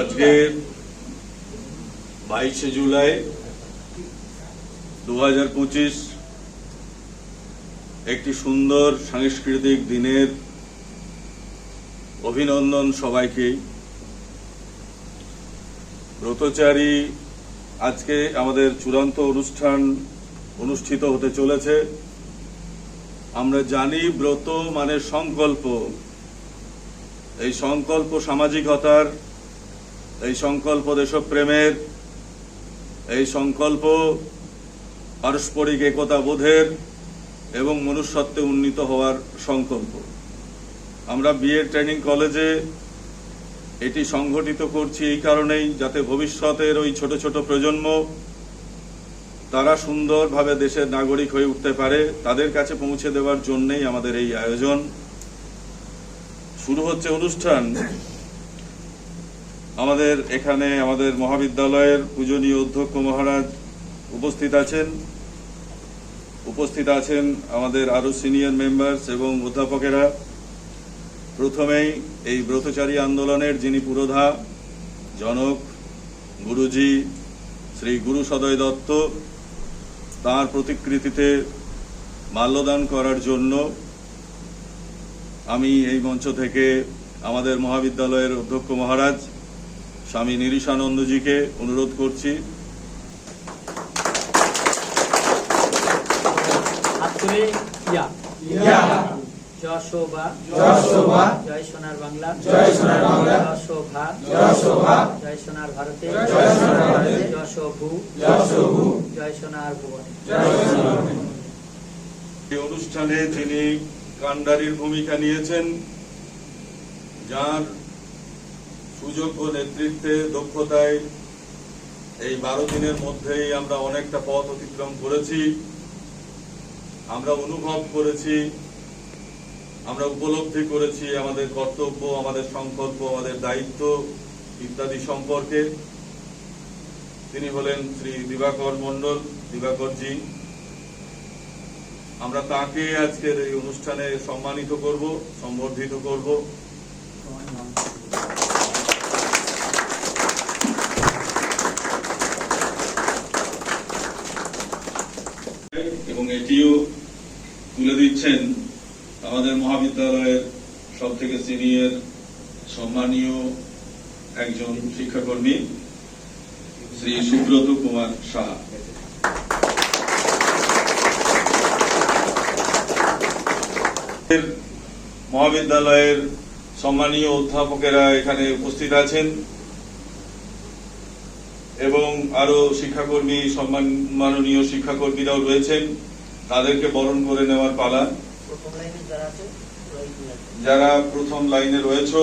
আজকে 22শে জুলাই 2025 একটি সুন্দর সাংস্কৃতিক দিনের অভিনন্দন সবাইকে। ব্রতচারী আজকে আমাদের চূড়ান্ত অনুষ্ঠান অনুষ্ঠিত হতে চলেছে। আমরা জানি ব্রত মানে সংকল্প, এই সংকল্প সামাজিকতার, এই সংকল্প দেশপ্রেমের, এই সংকল্প পারস্পরিক একতা বোধের এবং মনুষ্যত্বে উন্নীত হওয়ার সংকল্প। আমরা বিএড ট্রেনিং কলেজে এটি সংগঠিত করছি এই কারণেই, যাতে ভবিষ্যতের ওই ছোট ছোট প্রজন্ম তারা সুন্দরভাবে দেশের নাগরিক হয়ে উঠতে পারে, তাদের কাছে পৌঁছে দেওয়ার জন্যই আমাদের এই আয়োজন। শুরু হচ্ছে অনুষ্ঠান। আমাদের এখানে আমাদের মহাবিদ্যালয়ের পূজনীয় অধ্যক্ষ মহারাজ উপস্থিত আছেন আমাদের আরো সিনিয়র মেম্বার্স এবং অধ্যাপকেরা। প্রথমেই এই ব্রতচারী আন্দোলনের যিনি পুরোধা, জনক, গুরুজি শ্রী গুরু সদয় দত্ত, তাঁর প্রতিকৃতিতে মাল্যদান করার জন্য আমি এই মঞ্চ থেকে আমাদের মহাবিদ্যালয়ের অধ্যক্ষ মহারাজ স্বামী নিরিশানন্দজিকে অনুরোধ করছি। জয় সোনার বাংলা, জয় শোভা, জয় সোনার ভারতে, জয় শোভু, জয় সোনার ভুবনে। এই অনুষ্ঠানে তিনি কান্ডারির ভূমিকা নিয়েছেন, যার সুযোগ্য নেতৃত্বে, দক্ষতায় এই 12 দিনের মধ্যেই আমরা অনেকটা পথ অতিক্রম করেছি। আমরা অনুভব করেছি, আমরা উপলব্ধি করেছি আমাদের কর্তব্য, আমাদের সংকল্প, আমাদের দায়িত্ব ইত্যাদি সম্পর্কে। তিনি হলেন শ্রী দিবাকর মণ্ডল, দিবাকরজি। আমরা তাকে আজকের এই অনুষ্ঠানে সম্মানিত করব, সম্বর্ধিত করব। এবং এটিও তুলে দিচ্ছেন আমাদের মহাবিদ্যালয়ের সব থেকে সিনিয়র সম্মানীয় একজন শিক্ষাকর্মী শ্রী সুব্রত কুমার সাহা। মহাবিদ্যালয়ের সম্মানীয় অধ্যাপকেরা এখানে উপস্থিত আছেন এবং আরো শিক্ষাকর্মী, সম্মাননীয় শিক্ষাকর্মীরাও রয়েছেন। তাদেরকে বরণ করে নেওয়ার পালা। যারা প্রথম লাইনে রয়েছে,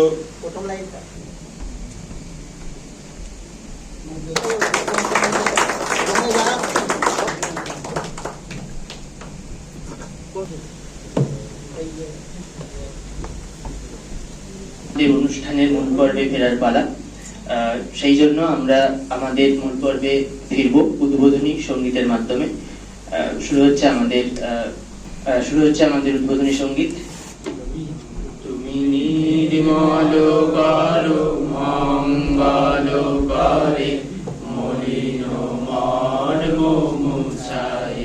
অনুষ্ঠানের মূল পর্বে ফেরার পালা। সেই জন্য আমরা আমাদের মূল পর্বে ফিরব উদ্বোধনী সঙ্গীতের মাধ্যমে। শুরু হচ্ছে আমাদের উদ্বোধনী সঙ্গীত। তুমি নির্মল করো মঙ্গল করে মলিন মর্ম মুছায়,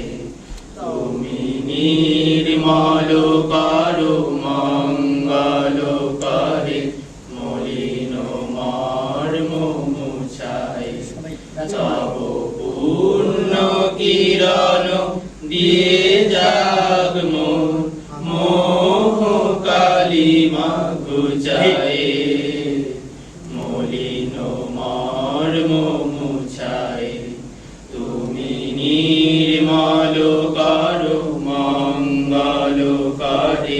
তুমি নির্মল করো মঙ্গল করে মলিন মর্ম মুছায়, তব পূর্ণ কিরণ দিয়ে যাগ মোহ কালিমা ঘুচায়ে, মলিন মর্ম মুছায়ে, তুমি নির্মল করো মঙ্গল করে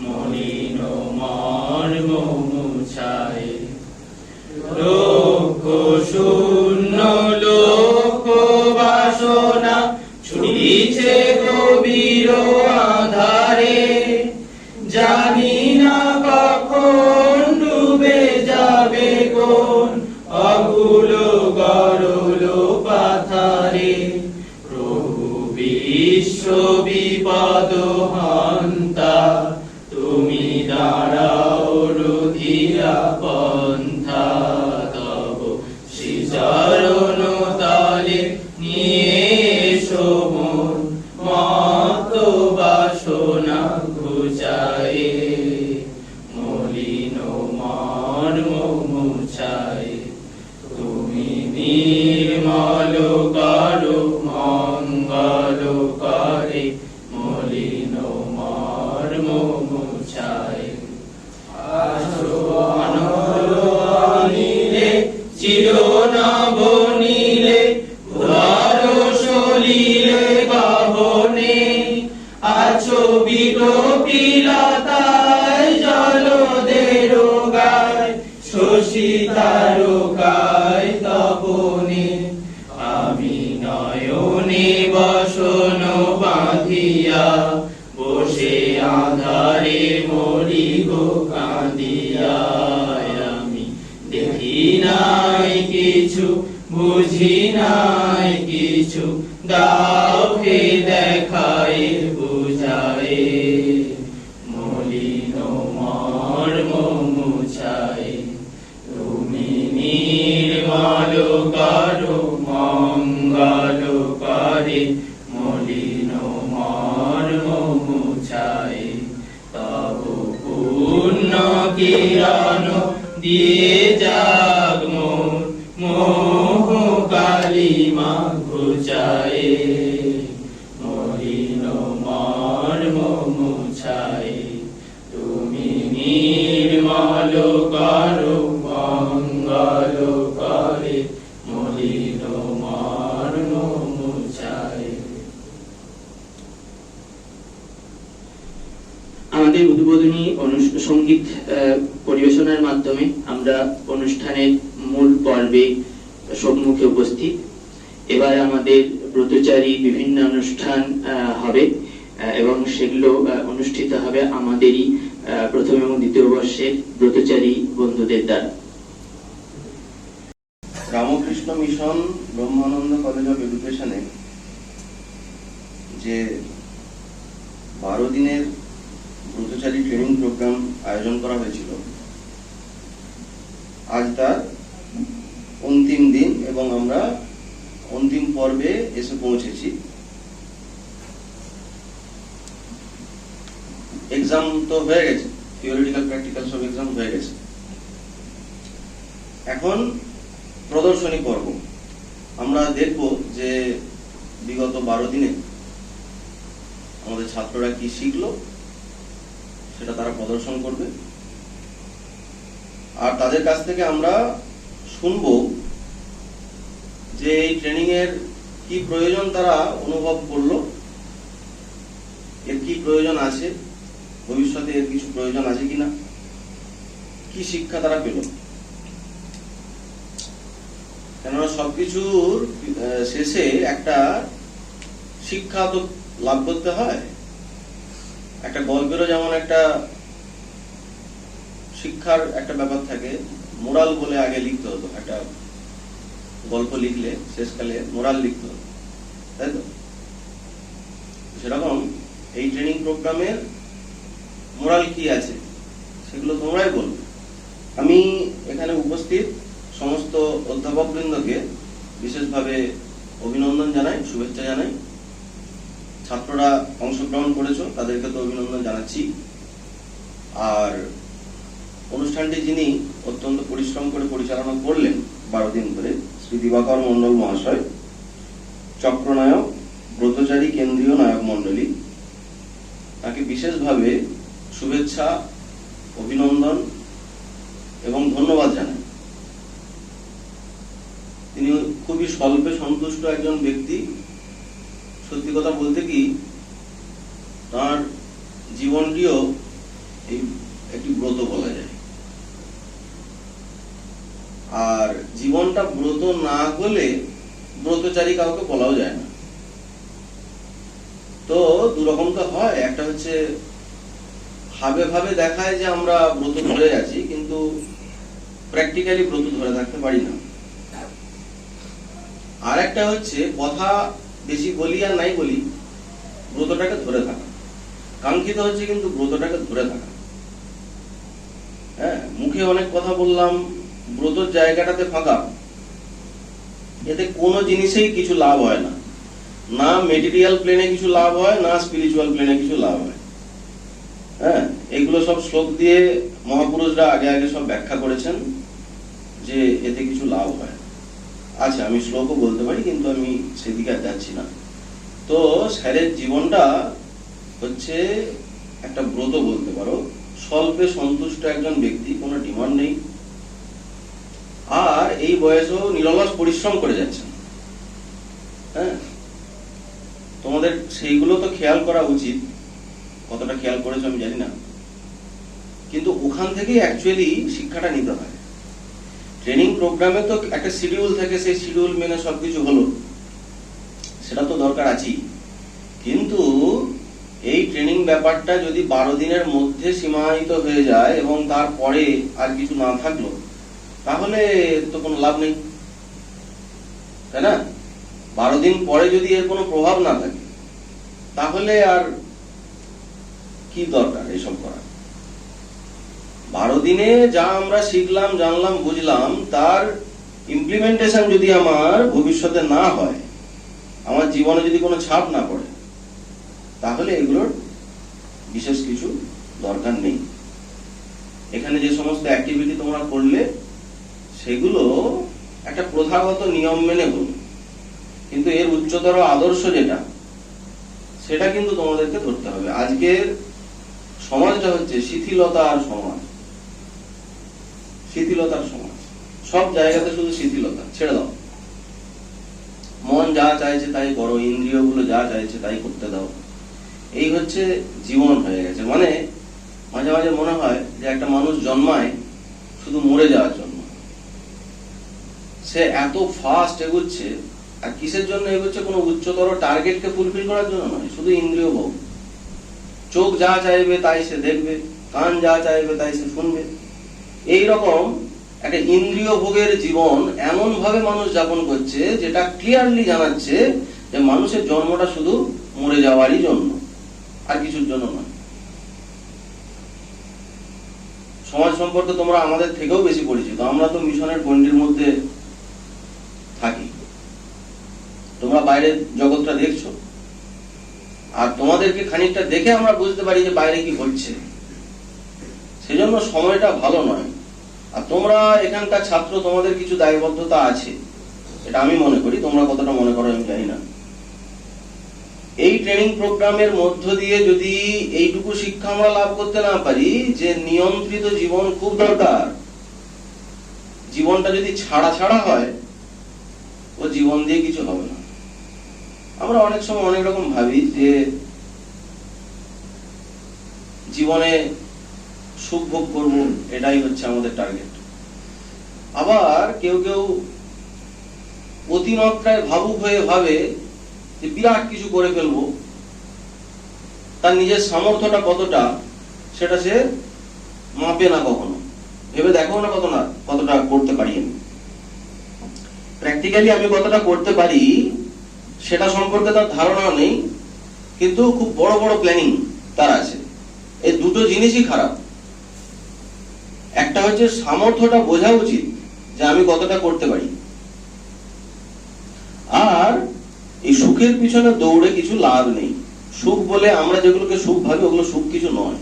মলিন মর্ম মুছায়ে। লক্ষ শূন্য লোক বাসনা ছুটিছে গভীর আধারে, জানি না কখন ডুবে যাবে কোন অকুল গরল পাথারে। প্রভু বিশ্ব বিপদ হন্তা, তুমি দাঁড়াও রুধিরা পন্থা, তব চরণ তলে নিয়ে এসো মোর মত বাসনা ঘুচায়ে, মলিন মর্ম মুছায়ে, তুমি নির্মল করো মঙ্গল করে, মলিন মর্ম মুছায়ে। আসো অনল নীলে চিরনব নীলে, উদার সলিলে গহনে, আছো বিলোপিলতায় জলদের গায়, শশী তারকায় তপনে। আমি নয়নে বসন বাঁধিয়া, বসে আধারে মরি গো কাঁদিয়া। আমি দেখি নাই কিছু, বুঝি নাই কিছু, দাও হে দেখায় বুঝায়ে, মলিন মর্ম মুছায়ে, তুমি নির্মল করো মঙ্গল করে, মলিন মর্ম মুছায়ে। তব পূর্ণ কিরণ দিয়ে জাগ মোর মোহ কালিমা ঘুচায়ে, মলিন মর্ম মুছায়ে, তুমি নির্মল করো মঙ্গল করে, মলিন মর্ম মুছায়ে। আমাদের উদ্বোধনী সঙ্গীত পরিবেশনার মাধ্যমে আমরা অনুষ্ঠানের মূল পর্বে সম্মুখে উপস্থিত। এবার আমাদের ব্রতচারী বিভিন্ন অনুষ্ঠান হবে এবং সেগুলো অনুষ্ঠিত হবে আমাদেরই প্রথম এবং দ্বিতীয় বর্ষের ব্রতচারী বন্ধুদের দ্বারা। Ramakrishna mission Brahmananda college of এডুকেশনে যে 12 দিনের ব্রতচারী ট্রেনিং প্রোগ্রাম আয়োজন করা হয়েছিল, আজ তার অন্তিম দিন এবং আমরা অন্তিম পর্বে এসে পৌঁছেছি। এক্সাম তো হয়ে গেছে, থিওরিটিক্যাল প্র্যাকটিক্যাল সব এক্সাম হয়ে গেছে। এখন প্রদর্শনী পর্ব আমরা দেখব যে বিগত 12 দিনে আমাদের ছাত্ররা কি শিখলো সেটা তারা প্রদর্শন করবে, আর তাদের কাছ থেকে আমরা শুনবো যে এই ট্রেনিং এর কি প্রয়োজন তারা অনুভব করলো, এর কি প্রয়োজন আছে, ভবিষ্যতে এর কিছু প্রয়োজন আছে কিনা, কি শিক্ষা তারা পেল। কেননা সবকিছুর শেষে একটা শিক্ষা তো লাভ করতে হয়। একটা গল্পেরও যেমন একটা শিক্ষার একটা ব্যাপার থাকে, মোরাল বলে আগে লিখতে হতো, একটা গল্প লিখলে শেষকালে মোরাল লিখতে হতো, তাই তো? সেরকম এই ট্রেনিং প্রোগ্রামের মোরাল কি আছে সেগুলো তোমরাই বলবে। আমি এখানে উপস্থিত সমস্ত অধ্যাপকবৃন্দকে বিশেষভাবে অভিনন্দন জানাই, শুভেচ্ছা জানাই। ছাত্ররা অংশগ্রহণ করেছো, তাদেরকে তো অভিনন্দন জানাচ্ছি। আর অনুষ্ঠানটি যিনি অত্যন্ত পরিশ্রম করে পরিচালনা করলেন 12 দিন ধরে, শ্রী দিবাকর মন্ডল মহাশয়, চক্রনায়ক ব্রতচারী কেন্দ্রীয় নায়ক মন্ডলী, তাকে বিশেষভাবে শুভেচ্ছা, অভিনন্দন এবং ধন্যবাদ জানাই। তিনি খুবই স্বল্পে সন্তুষ্ট একজন ব্যক্তি। সত্যি কথা বলতে কি, তার জীবনটিও এই একটি ব্রত বলা যায়। আর জীবনটা ব্রত না হলে ব্রতচারী কাউকে বলাও যায় না। তো দুরকম তো হয়, একটা হচ্ছে ভাবে ভাবে দেখায় যে আমরা ব্রত ধরে আছি, কিন্তু প্র্যাকটিক্যালি ব্রত ধরে থাকতে পারি না। আর একটা হচ্ছে কথা বেশি বলি আর নাই বলি, ব্রতটাকে ধরে থাকা। কাঙ্ক্ষিত হচ্ছে কিন্তু ব্রতটাকে ধরে থাকা। হ্যাঁ, মুখে অনেক কথা বললাম, ব্রতর জায়গাটাতে ফাঁকা, এতে কোনো জিনিসেই কিছু লাভ হয় না, না মেটেরিয়াল প্লেনে কিছু লাভ হয়, না স্পিরিচুয়াল প্লেনে কিছু লাভ হয়। হ্যাঁ, এগুলো সব শ্লোক দিয়ে মহাপুরুষরা আগে আগে সব ব্যাখ্যা করেছেন যে এতে কিছু লাভ হয়। আচ্ছা, আমি শ্লোকও বলতে পারি, কিন্তু আমি সেদিকে আর যাচ্ছি না। তো স্যারের জীবনটা হচ্ছে একটা ব্রত বলতে পারো, স্বল্পে সন্তুষ্ট একজন ব্যক্তি, কোনো ডিমান্ড নেই, আর এই বয়সেও নিরলস পরিশ্রম করে যাচ্ছেন। হ্যাঁ, তোমাদের সেইগুলো তো খেয়াল করা উচিত, কতটা খেয়াল করেছো আমি জানি না, কিন্তু ওখান থেকেই অ্যাকচুয়ালি শিক্ষাটা নিতে হয়। ট্রেনিং প্রোগ্রামে তো একটা শিডিউল থাকে, সেই শিডিউল মেনে সবকিছু হলো, সেটা তো দরকার আছেই, কিন্তু এই ট্রেনিং ব্যাপারটা যদি 12 দিনের মধ্যে সীমায়িত হয়ে যায় এবং তারপরে আর কিছু না থাকলো, তাহলে তো কোনো লাভ নেই, তাই না? 12 দিন পরে যদি এর কোনো প্রভাব না থাকে, তাহলে আর কি দরকার এসব করা? 12 দিনে যা আমরা শিখলাম, জানলাম, বুঝলাম, তার ইমপ্লিমেন্টেশন যদি আমার ভবিষ্যতে না হয়, আমার জীবনে যদি কোনো ছাপ না পড়ে, তাহলে এগুলোর বিশেষ কিছু দরকার নেই। এখানে যে সমস্ত অ্যাক্টিভিটি তোমরা করলে, সেগুলো একটা প্রথাগত নিয়ম মেনে হলো, কিন্তু এর উচ্চতর আদর্শ যেটা, সেটা কিন্তু তোমাদেরকে ধরতে হবে। আজকের সমাজটা হচ্ছে শিথিলতার সমাজ, শিথিলতার সমাজ, সব জায়গাতে শুধু শিথিলতা। ছেড়ে দাও, মন যা চাইছে তাই করো, ইন্দ্রিয়গুলো যা চাইছে তাই করতে দাও, এই হচ্ছে জীবন হয়ে গেছে। মানে মাঝে মাঝে মনে হয় যে একটা মানুষ জন্মায় শুধু মরে যাওয়ার জন্য, সে এত ফাস্ট এগোচ্ছে, আর কিসের জন্য এগোচ্ছে? কোনো উচ্চতর টার্গেটকে ফুলফিল করার জন্য নয়, শুধু ইন্দ্রিয় ভোগ। চোখ যা চাইবে তাই সে দেখবে, কান যা চাইবে তাই সে শুনবে, এইরকম একটা ইন্দ্রিয় ভোগের জীবন এমন ভাবে মানুষ যাপন করছে, যেটা ক্লিয়ারলি জানাচ্ছে যে মানুষের জন্মটা শুধু মরে যাওয়ারই জন্য, আর কিছুর জন্য নয়। সমাজ সম্পর্কে তোমরা আমাদের থেকেও বেশি পরিচিত, আমরা তো মিশনের গণ্ডির মধ্যে থাকি, তোমরা বাইরের জগৎটা দেখছো, আর তোমাদেরকে খানিকটা দেখে আমরা বুঝতে পারি যে বাইরে কি ঘটছে। সেজন্য সময়টা ভালো নয়। আর তোমরা এখানকার ছাত্র, তোমাদের কিছু দায়বদ্ধতা আছে, এটা আমি মনে করি, তোমরা কতটা মনে করো আমি জানি না। এই ট্রেনিং প্রোগ্রামের মধ্য দিয়ে যদি এইটুকু শিক্ষা আমরা লাভ করতে না পারি যে নিয়ন্ত্রিত জীবন খুব দরকার, জীবনটা যদি ছাড়া ছাড়া হয়, ও জীবন দিয়ে কিছু হবে না। আমরা অনেক সময় অনেক রকম ভাবি যে জীবনে সুখ ভোগ করবো, এটাই হচ্ছে আমাদের টার্গেট। আবার কেউ কেউ অতিমাত্রায় ভাবুক হয়ে ভাবে যে বিরাট কিছু করে ফেলবো, তার নিজের সামর্থ্যটা কতটা সেটা সে মাপে না, কখনো ভেবে দেখো না কতটা করতে পারি আমি। প্র্যাকটিক্যালি আমি কতটা করতে পারি সেটা সম্পর্কে তার ধারণা নেই, কিন্তু খুব বড় বড় প্ল্যানিং তার আছে। এই দুটো জিনিসই খারাপ। একটা হচ্ছে সামর্থ্যটা বোঝা উচিত যে আমি কতটা করতে পারি, আর এই সুখের পিছনে দৌড়ে কিছু লাভ নেই। সুখ বলে আমরা যেগুলোকে সুখ ভাবি, ওগুলো সুখ কিছু নয়।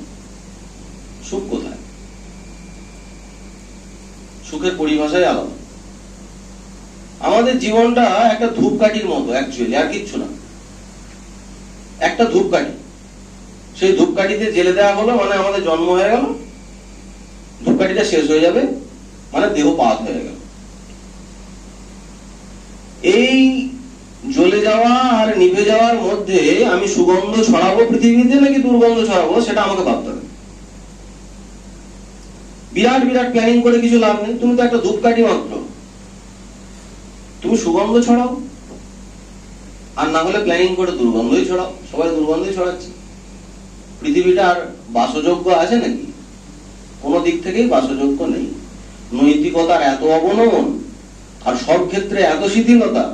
সুখ কোথায়? সুখের পরিভাষাই আলাদা। আমাদের জীবনটা একটা ধূপকাঠির মতো অ্যাকচুয়ালি, আর কিচ্ছু না। একটা ধূপকাঠি, সেই ধূপকাঠিতে জেলে দেওয়া হলো মানে আমাদের জন্ম হয়ে গেল, ধূপকাঠিটা শেষ হয়ে যাবে মানে দেহ পাত হয়ে গেল। এই জ্বলে যাওয়া আর নিভে যাওয়ার মধ্যে আমি সুগন্ধ ছড়াবো পৃথিবীতে নাকি দুর্গন্ধ ছড়াবো, সেটা আমাকে ভাবতে হবে। বিরাট বিরাট প্ল্যানিং করে কিছু লাভ নেই, তুমি তো একটা ধূপকাঠি মাত্র। তুমি সুগন্ধ ছড়াও, আর না হলে প্ল্যানিং করে দুর্গন্ধই ছড়াও। সবাই দুর্গন্ধই ছড়াচ্ছে। পৃথিবীটা আর বাসযোগ্য আছে নাকি? কোনো দিক থেকেই বাসযোগ্য নেই। নৈতিকতার এত অবনমন, আর সব ক্ষেত্রে এত শিথিলতা।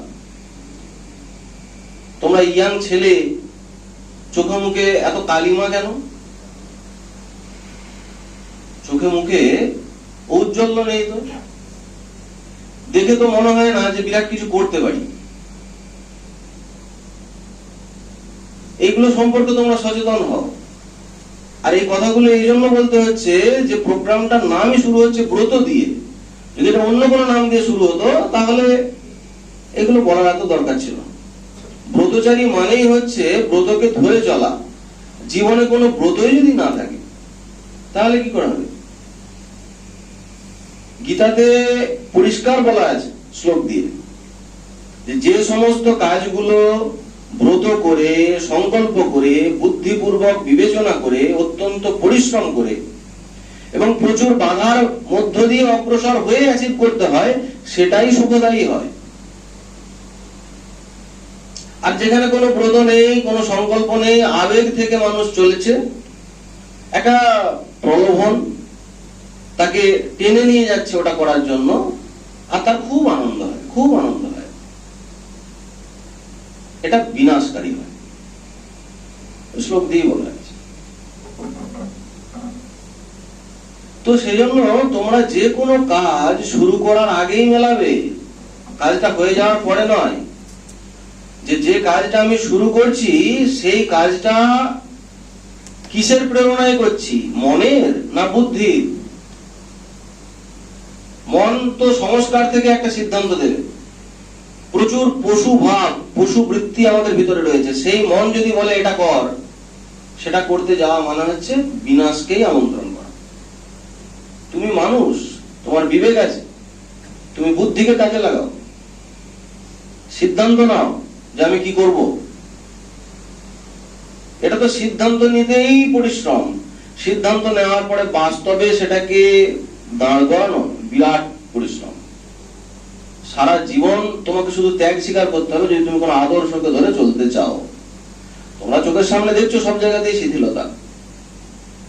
তোমরা ইয়াং ছেলে, চোখে মুখে এত কালিমা কেন? চোখে মুখে ঔজ্জ্বল্য নেই তো? দেখে তো মনে হয় না যে বিরাট কিছু করতে পারি। এইগুলো সম্পর্কে তোমরা সচেতন হও। আর এই কথাগুলো এই জন্য বলতে হচ্ছে যে প্রোগ্রামটার নামই শুরু হচ্ছে ব্রত দিয়ে। যদি এটা অন্য কোনো নাম দিয়ে শুরু হতো তাহলে এগুলো বলার এত দরকার ছিল। ব্রতচারী মানেই হচ্ছে ব্রতকে ধরে চলা। জীবনে কোনো ব্রতই যদি না থাকে তাহলে কি করা হবে? গীতাতে পরিষ্কার বলা আছে শ্লোক দিয়ে যে সমস্ত কাজগুলো ব্রত করে, সংকল্প করে, বুদ্ধিপূর্বক বিবেচনা করে, অত্যন্ত পরিশ্রম করে এবং প্রচুর বাধার মধ্য দিয়ে অগ্রসর হয়ে অ্যাচিভ করতে হয়, সেটাই সুখদায়ী হয়। আর যেখানে কোনো ব্রত নেই, কোনো সংকল্প নেই, আবেগ থেকে মানুষ চলেছে, একটা প্রলোভন তাকে টেনে নিয়ে যাচ্ছে ওটা করার জন্য, আর তার খুব আনন্দ হয়, খুব আনন্দ হয়, এটা বিনাশকারী হয়। শ্লোক দিয়ে বলা আছে। তো সেই জন্য তোমরা যে কোনো কাজ শুরু করার আগেই মেলাবে, কাজটা হয়ে যাওয়ার পরে নয়। যে কাজটা আমি শুরু করছি সেই কাজটা কিসের প্রেরণায় করছি, মনের না বুদ্ধির? মন তো সংস্কার থেকে একটা সিদ্ধান্ত দেবে। প্রচুর পশু ভাব, পশু বৃত্তি আমাদের ভিতরে রয়েছে। সেই মন যদি বলে এটা কর, সেটা করতে যাওয়া মানে হচ্ছে বিনাশকেই আমন্ত্রণ করা। তুমি মানুষ, তোমার বিবেক আছে, তুমি বুদ্ধিকে কাজে লাগাও, সিদ্ধান্ত নাও যে আমি কি করব। এটা তো সিদ্ধান্ত নিতেই পরিশ্রম। সিদ্ধান্ত নেওয়ার পরে বাস্তবে সেটাকে দাঁড় করানো বিরাট পরিশ্রম। সারা জীবন তোমাকে শুধু ত্যাগ স্বীকার করতে হবে যদি তুমি কোনো আদর্শকে ধরে চলতে চাও। তোমরা চোখের সামনে দেখছো সব জায়গাতেই শিথিলতা।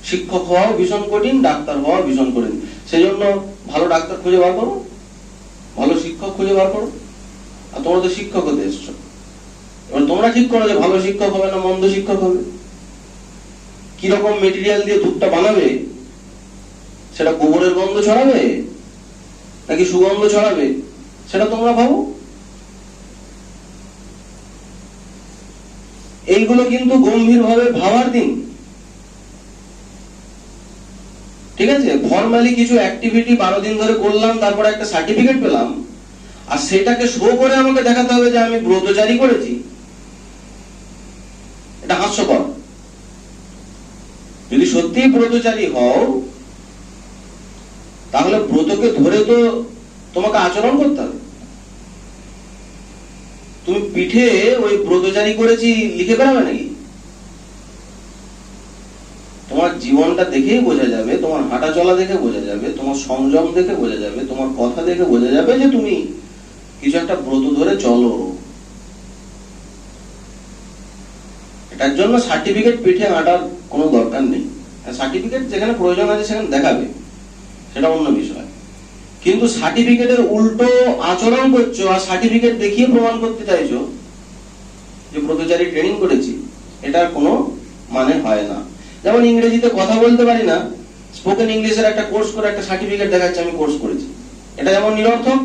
শিক্ষক হওয়াও ভীষণ কঠিন, ডাক্তার হওয়াও ভীষণ কঠিন। সেই জন্য ভালো ডাক্তার খুঁজে বার করো, ভালো শিক্ষক খুঁজে বার করো। আর তোমরা তো শিক্ষক হতে এসছো, এবার তোমরা ঠিক করো যে ভালো শিক্ষক হবে না মন্দ শিক্ষক হবে। কিরকম মেটেরিয়াল দিয়ে ধূপটা বানাবে, সেটা গোবরের গন্ধ ছড়াবে নাকি সুগন্ধ ছড়াবে, সেটা তোমরা ভাবো। এইগুলো কিন্তু গম্ভীরভাবে ভাবার দিন, ঠিক আছে? ফর্মালি কিছু অ্যাক্টিভিটি 12 দিন ধরে করলাম, তারপরে একটা সার্টিফিকেট পেলাম, আর সেটাকে শো করে আমাকে দেখাতে হবে যে আমি ব্রতচারী করেছি, এটা হাস্যকর। যদি সত্যি ব্রতচারী হও তাহলে ব্রতকে ধরে তো তোমাকে আচরণ করতে হবে। তুমি পিঠে ওই ব্রতচারী করেছি লিখে বেড়াবে নাকি? তোমার জীবনটা দেখেই বোঝা যাবে, তোমার হাঁটা চলা দেখে বোঝা যাবে, তোমার সংযম দেখে বোঝা যাবে, তোমার কথা দেখে বোঝা যাবে যে তুমি কিছু একটা ব্রত ধরে চলো। এটার জন্য সার্টিফিকেট পিঠে আঁটার কোনো দরকার নেই। সার্টিফিকেট যেখানে প্রয়োজন আছে সেখানে দেখাবে, সেটা অন্য বিষয়। কিন্তু সার্টিফিকেটের উল্টো আচরণ করছো আর সার্টিফিকেট দেখিয়ে প্রমাণ করতে চাইছো যে ব্রতচারী ট্রেনিং করেছি, এটার কোনো মানে হয় না। যেমন ইংরেজিতে কথা বলতে পারি না, স্পোকেন ইংলিশের একটা কোর্স করে একটা সার্টিফিকেট দেখাচ্ছে আমি কোর্স করেছি, এটা যেমন নিরর্থক,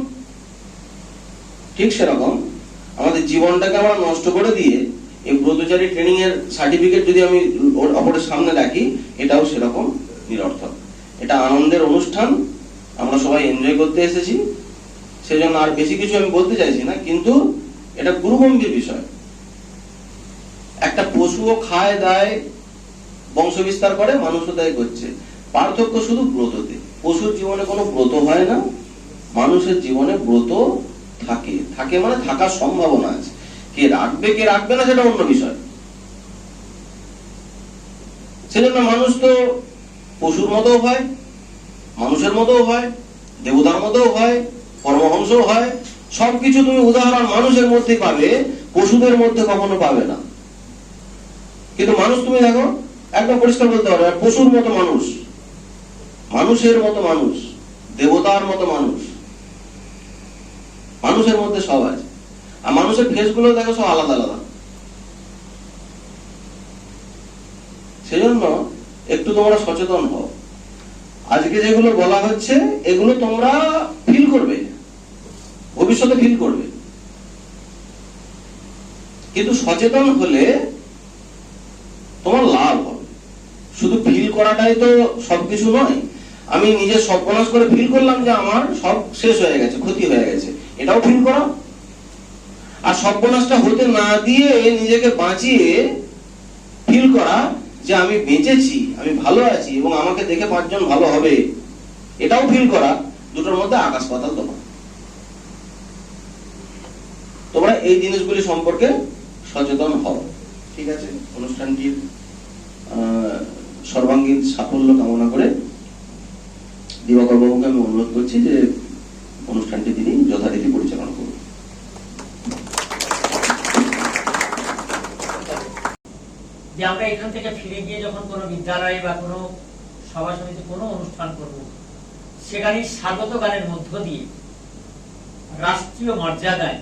ঠিক সেরকম আমাদের জীবনটাকে আমরা নষ্ট করে দিয়ে এই ব্রতচারী ট্রেনিং এর সার্টিফিকেট যদি আমি অপরের সামনে রাখি, এটাও সেরকম নিরর্থক। এটা আনন্দের অনুষ্ঠান, আমরা সবাই এনজয় করতে এসেছি, সেজন্য আর বেশি কিছু আমি বলতে চাইছি না, কিন্তু এটা গুরুগম্ভীর বিষয়। একটা পশুও খায় দায় বংশ বিস্তার করে, মানুষও তাই করছে। পার্থক্য শুধু ব্রততে। পশুর জীবনে কোনো ব্রত হয় না, মানুষের জীবনে ব্রত থাকে। থাকে মানে থাকার সম্ভাবনা আছে। কে রাখবে কে রাখবে না সেটা অন্য বিষয়। সেজন্য মানুষ তো পশুর মতো হয়, মানুষের মতো হয়, দেবতার মতো হয়, পরমহংসও হয়। সবকিছু তুমি উদাহরণ মানুষের মধ্যেই পাবে, পশুদের মধ্যে কখনো পাবে না। কিন্তু মানুষ তুমি দেখো একদম পরিষ্কার বলতে পারবে পশুর মতো মানুষ, মানুষের মতো মানুষ, দেবতার মতো মানুষ, মানুষের মধ্যে সব আছে। আর মানুষের ফেস গুলো দেখো সব আলাদা আলাদা। সেজন্য একটু তোমরা সচেতন হও। আজকে যেগুলো বলা হচ্ছে এগুলো তোমরা ফিল করবে, কিন্তু সচেতন হলে তোমার লাভ হবে। শুধু ফিল করাটাই তো সবকিছু নয়। আমি নিজে সর্বনাশ করে ফিল করলাম যে আমার সব শেষ হয়ে গেছে, ক্ষতি হয়ে গেছে, এটাও ফিল করা। আর সর্বনাশটা হতে না দিয়ে নিজেকে বাঁচিয়ে ফিল করা যে আমি বেঁচেছি, আমি ভালো আছি এবং আমাকে দেখে 5 জন ভালো হবে, এটাও ফিল করা। দুটোর মধ্যে আকাশ পাতাল তফাৎ। তোমরা এই জিনিসগুলি সম্পর্কে সচেতন হও। ঠিক আছে, অনুষ্ঠানটির সর্বাঙ্গীন সাফল্য কামনা করে দিবাকর বাবুকে আমি অনুরোধ করছি যে অনুষ্ঠানটি তিনি যথারীতি পরিচালনা করুন। যে আমরা এখান থেকে ফিরে গিয়ে যখন কোনো বিদ্যালয়ে বা কোনো সভা সমিতি কোনো অনুষ্ঠান করব, সেখানে স্বাগত গানের মধ্য দিয়ে রাষ্ট্রীয় মর্যাদায়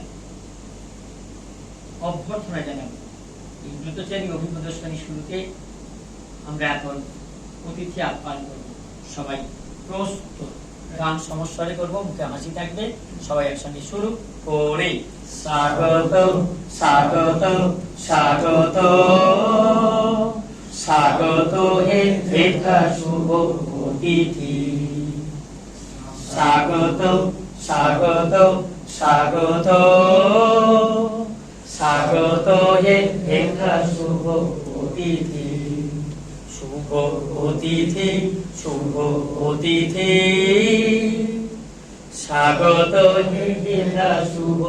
অভ্যর্থনা জানাব। এই দ্রুতচারী অভিপ্রদর্শনী শুরুতে আমরা এখন অতিথি আহ্বান করব। সবাই প্রস্তুত, গান সমস্বরে করব, মুখে হাসি থাকবে। সবাই একসঙ্গে শুরু করে স্বাগত স্বাগত স্বাগত স্বাগত হে রেখা শুভ অতিথি, স্বাগত স্বাগত স্বাগত স্বাগত হে রেখা শুভ অতিথি, শুভ অতিথি শুভ অতিথি, স্বাগত হে রেখা শুভ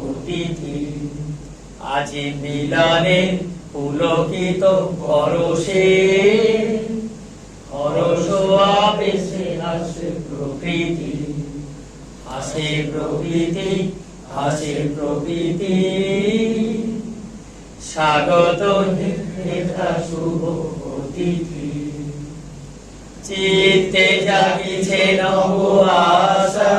অতিথি। আজি মিলনে পুলকিত পরশে, হরষ আবেশে হাসে প্রকৃতি, হাসে প্রকৃতি হাসে প্রকৃতি, স্বাগত হে শুভ অতিথি। চিত্তে জাগিছে নব আশা,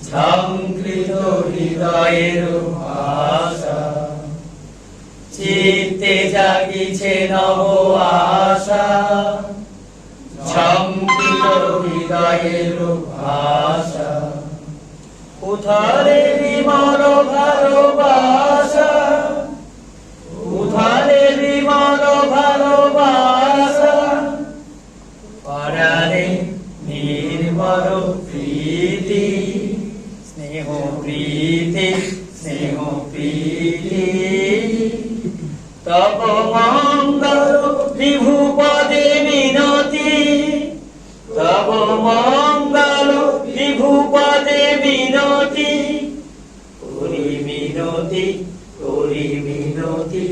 ঝংকৃত হৃদয়ের ভাষা, চিত্তে জাগিছে নব আশা, ঝংকৃত হৃদয়ের ভাষা, উথারে বিমল ভালোবাসা, উথারে বিমল ভালোবাসা, পরাণে নির্মল প্রীতি, স্নেহ প্রীতি স্নেহ প্রীতি, তব মঙ্গল বিভূপদে মিনতি, তব মঙ্গল বিভূপদে মিনতি, করি মিনতি করি মিনতি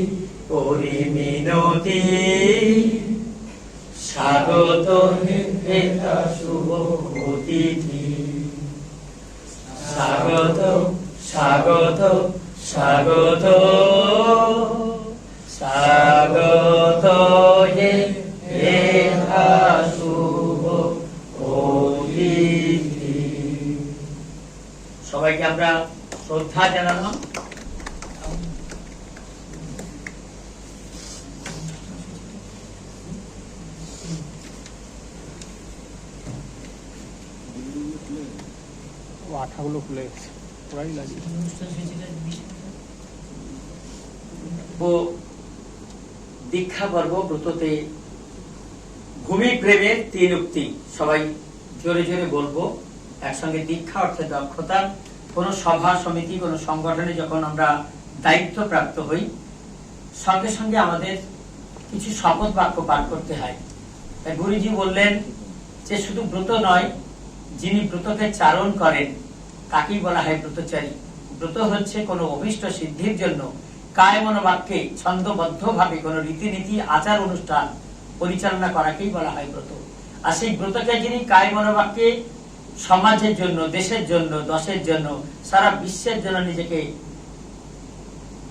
করি মিনতি, স্বাগত হে শুভ অতিথি, স্বাগত স্বাগত স্বাগত স্বাগত হে শুভ অতিথি। সবাইকে আমরা শ্রদ্ধা জানালাম। আঠাগুলো খুলে গেছে, ওরাই লাগিয়ে। দীক্ষা পর্ব ব্রততে ভূমি প্রেমের 3 উক্তি সবাই জোরে জোরে বলবো একসঙ্গে। দীক্ষা অর্থাৎ দক্ষতা। কোন সভা সমিতি কোন সংগঠনে যখন আমরা দায়িত্ব প্রাপ্ত হই, সঙ্গে সঙ্গে আমাদের কিছু শপথ বাক্য পাঠ করতে হয়। তাই গুরুজি বললেন যে শুধু ব্রত নয়, যিনি ব্রতকে চারণ করেন তাকেই বলা হয় ব্রতচারী। ব্রত হচ্ছে কোনো অভীষ্ট সিদ্ধির জন্য কায় মনোবাক্যে ছন্দবদ্ধভাবে কোনো রীতিনীতি আচার অনুষ্ঠান পরিচালনা করাকেই বলা হয় ব্রত। আর সেই ব্রতকে যিনি কায় মনোবাক্যে সমাজের জন্য, দেশের জন্য, দশের জন্য, সারা বিশ্বের জন্য নিজেকে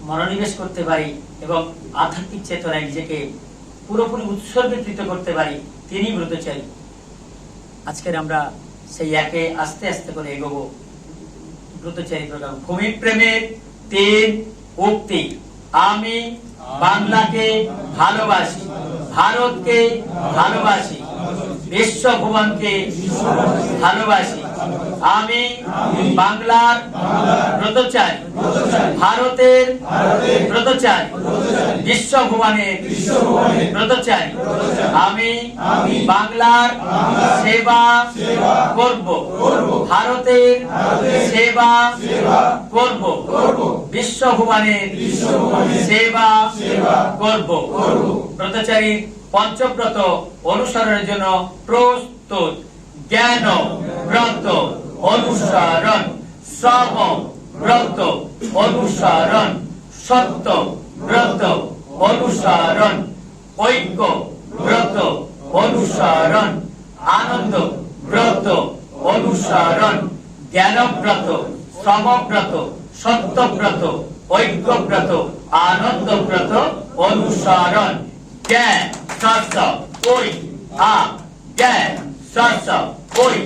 মনোনিবেশ করতে পারি এবং আধ্যাত্মিক চেতনায় নিজেকে পুরোপুরি উৎসর্গীকৃত করতে পারি, তিনি ব্রতচারী। আজকের আমরা সেই একে আস্তে আস্তে করে এগোবো ব্রতচারী প্রোগ্রাম। ভূমি প্রেমের 3 উক্তি। আমি বাংলাকে ভালোবাসি, ভারতকে ভালোবাসি, বিশ্ব ভুবনকে ভালোবাসি, আমি বাংলার ব্রতচারী ভারতের ব্রতচারী বিশ্বভুবনের ব্রতচারী আমি বাংলার সেবা করব ভারতের সেবা করব বিশ্বভুবনের সেবা করব ব্রতচারীর পঞ্চব্রত অনুসরণের জন্য প্রস্তুত জ্ঞান ব্রত অনুসরণ শ্রম ব্রত অনুসরণ সত্য ব্রত অনুসরণ ঐক্য ব্রত অনুসরণ আনন্দ ব্রত অনুসরণ জ্ঞান ব্রত শ্রম ব্রত সত্য ব্রত ঐক্য ব্রত আনন্দ ব্রত অনুসরণ জ্ঞান শাস্ত্র ওই আ জ্ঞান শাস্ত্র ওই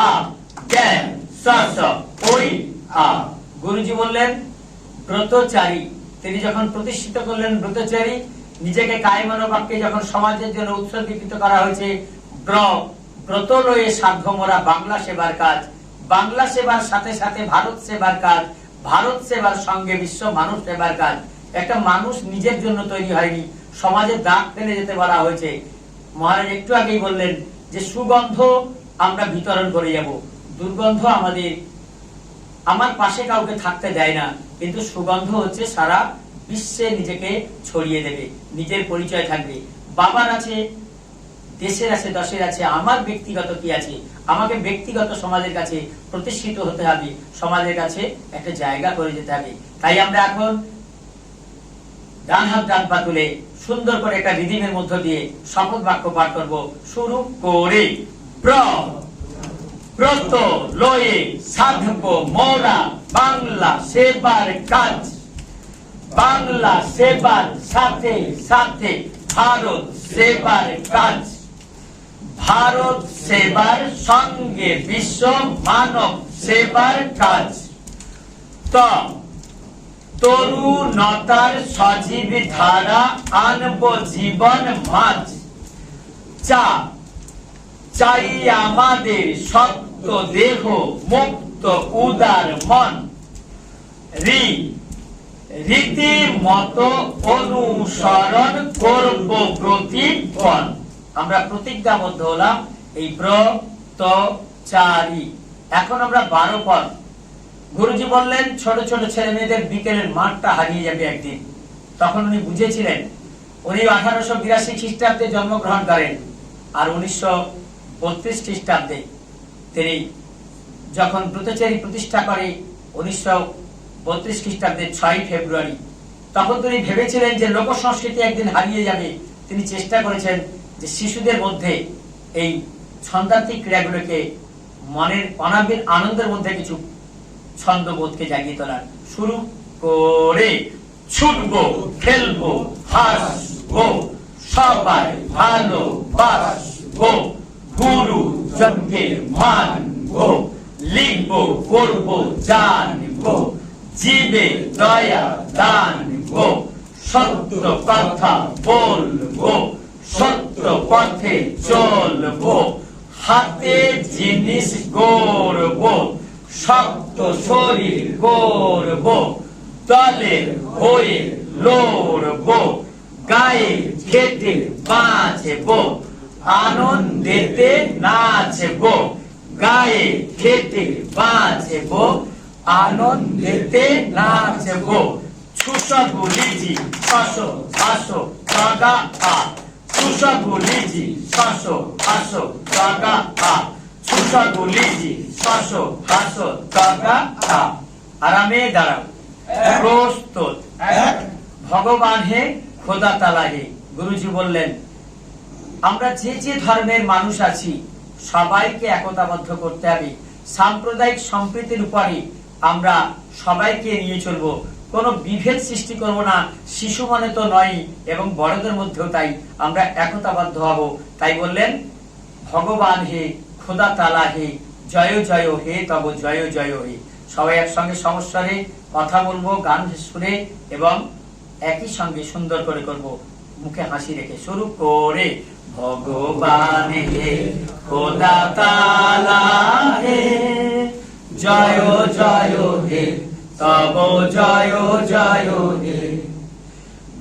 আ জ্ঞান শাস্ত্র ওই আ। গুরুজি বললেন ব্রতচারী, তিনি যখন প্রতিষ্ঠিত করলেন ব্রতচারী, নিজেকে কায়মন বাক্যে যখন সমাজের জন্য উৎসর্গীকৃত করা হয়েছে, ব্রত লয়ে সাধ্য মোরা বাংলা সেবার কাজ, বাংলা সেবার সাথে সাথে ভারত সেবার কাজ, ভারত সেবার সঙ্গে বিশ্ব মানুষ সেবার কাজ। একটা মানুষ নিজের জন্য তৈরি হয়নি, সমাজে দাগ ফেলে যেতে বলা হয়েছে। মহারাজ একটু আগেই বললেন যে সুগন্ধ আমরা বিতরণ করে যাব, দুর্গন্ধ আমার পাশে কাউকে থাকতে দেয় না, কিন্তু সুগন্ধ হচ্ছে সারা বিশ্বে নিজেকে ছড়িয়ে দেবে, নিজের পরিচয় থাকবে। বাবার আছে, দেশের আছে, দশের আছে, আমার ব্যক্তিগত কি আছে? আমাকে ব্যক্তিগত সমাজের কাছে প্রতিষ্ঠিত হতে হবে, সমাজের কাছে একটা জায়গা করে যেতে হবে। তাই আমরা এখন ডান হাত ডান পা তুলে সুন্দর করে একটা রিদিমের মধ্য দিয়ে শপথ বাক্য পাঠ করব। শুরু করে ব্রত লয়ে সাধব মোরা বাংলা সেবার কাজ, বাংলা সেবার সাথে সাথে ভারত সেবার কাজ, ভারত সেবার সঙ্গে বিশ্ব মানব সেবার কাজ। তরুণতার সজীব ধারা আনব জীবন মাঝ, চাই আমাদের সত্য দেহ মুক্ত উদার মন, রীতি মতো অনুসরণ করব প্রতিপন। আমরা প্রতিজ্ঞাবদ্ধ হলাম এই ব্রতচারী। এখন আমরা 12 পদ। গুরুজি বললেন ছোট ছোট ছেলে মেয়েদের বিকেলের মাঠটা হারিয়ে যাবে একদিন। তখন উনি বুঝেছিলেন। উনি 1882 খ্রিস্টাব্দে জন্মগ্রহণ করেন, আর 1932 খ্রিস্টাব্দে তিনি যখন ব্রতচারী প্রতিষ্ঠা করে 1932 খ্রিস্টাব্দে 6 ফেব্রুয়ারি, তখন তিনি ভেবেছিলেন যে লোক সংস্কৃতি একদিন হারিয়ে যাবে। তিনি চেষ্টা করেছেন যে শিশুদের মধ্যে এই ছন্দাত্মিক ক্রিয়াগুলোকে মনের অনাবিল আনন্দের মধ্যে কিছু ছন্দবোধকে জাগিয়ে তোলার। শুরু করে ছুটবো, খেলবো, হাসবো, সবাই ভালোবাসবো, গুরু জনকে মানবো, লিখবো, করবো, জানবো, জীবে দয়া দানবো, সত্য কথা বলবো, সত্য পথে চলবো, হাতে জিনিস গড়বো, শক্ত শরীর গড়বো, দলের হয়ে লড়বো, গায়ে খেটে বাঁচবো, আনন্দেতে নাচবো, গায়ে খেটে বাঁচবো, আনন্দেতে নাচবো। ছুসগুলিজি 600 500 টাকা আ, ছুসগুলিজি 600 500 টাকা আ, ছুসগুলিজি 600 500 টাকা আ। আরামে দাঁড়াও, প্রস্তুত। ভগবান হে, খোদা তালা হে। গুরুজি বললেন আমরা যে যে ধর্মের মানুষ আছি সবাইকে একতাবদ্ধ করতে হবে। সাম্প্রদায়িক সম্প্রীতির উপরে আমরা সবাইকে নিয়ে চলবো, কোনো বিভেদ সৃষ্টি করব না। শিশু মনে তো নয়, এবং বড়দের মধ্যেও তাই আমরা একতাবদ্ধ হব। তাই বললেন ভগবান হে, খোদা তালা হে, জয় জয় হে তব জয় জয় হে। সবাই একসঙ্গে সমস্যারে কথা বলবো, গান শুনে, এবং একই সঙ্গে সুন্দর করে করব, মুখে হাসি রেখে। শুরু করে ভগবান হে, খোদা তালা হে, জয় জয় হে তব জয় জয় হে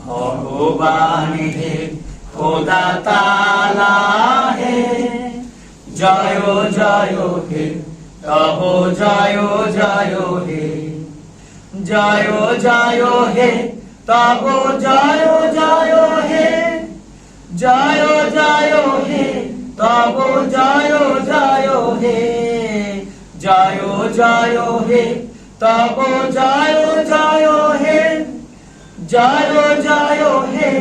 ভগবান হে খোদা তাআলা হে জয় জয় হে তব জয় জয় হে জয় জয় হে তব জয় জয় হে জয় জয় হে তব জয় জয় হে জয় জয় হে তব জয় জয় হে জয় জয় হে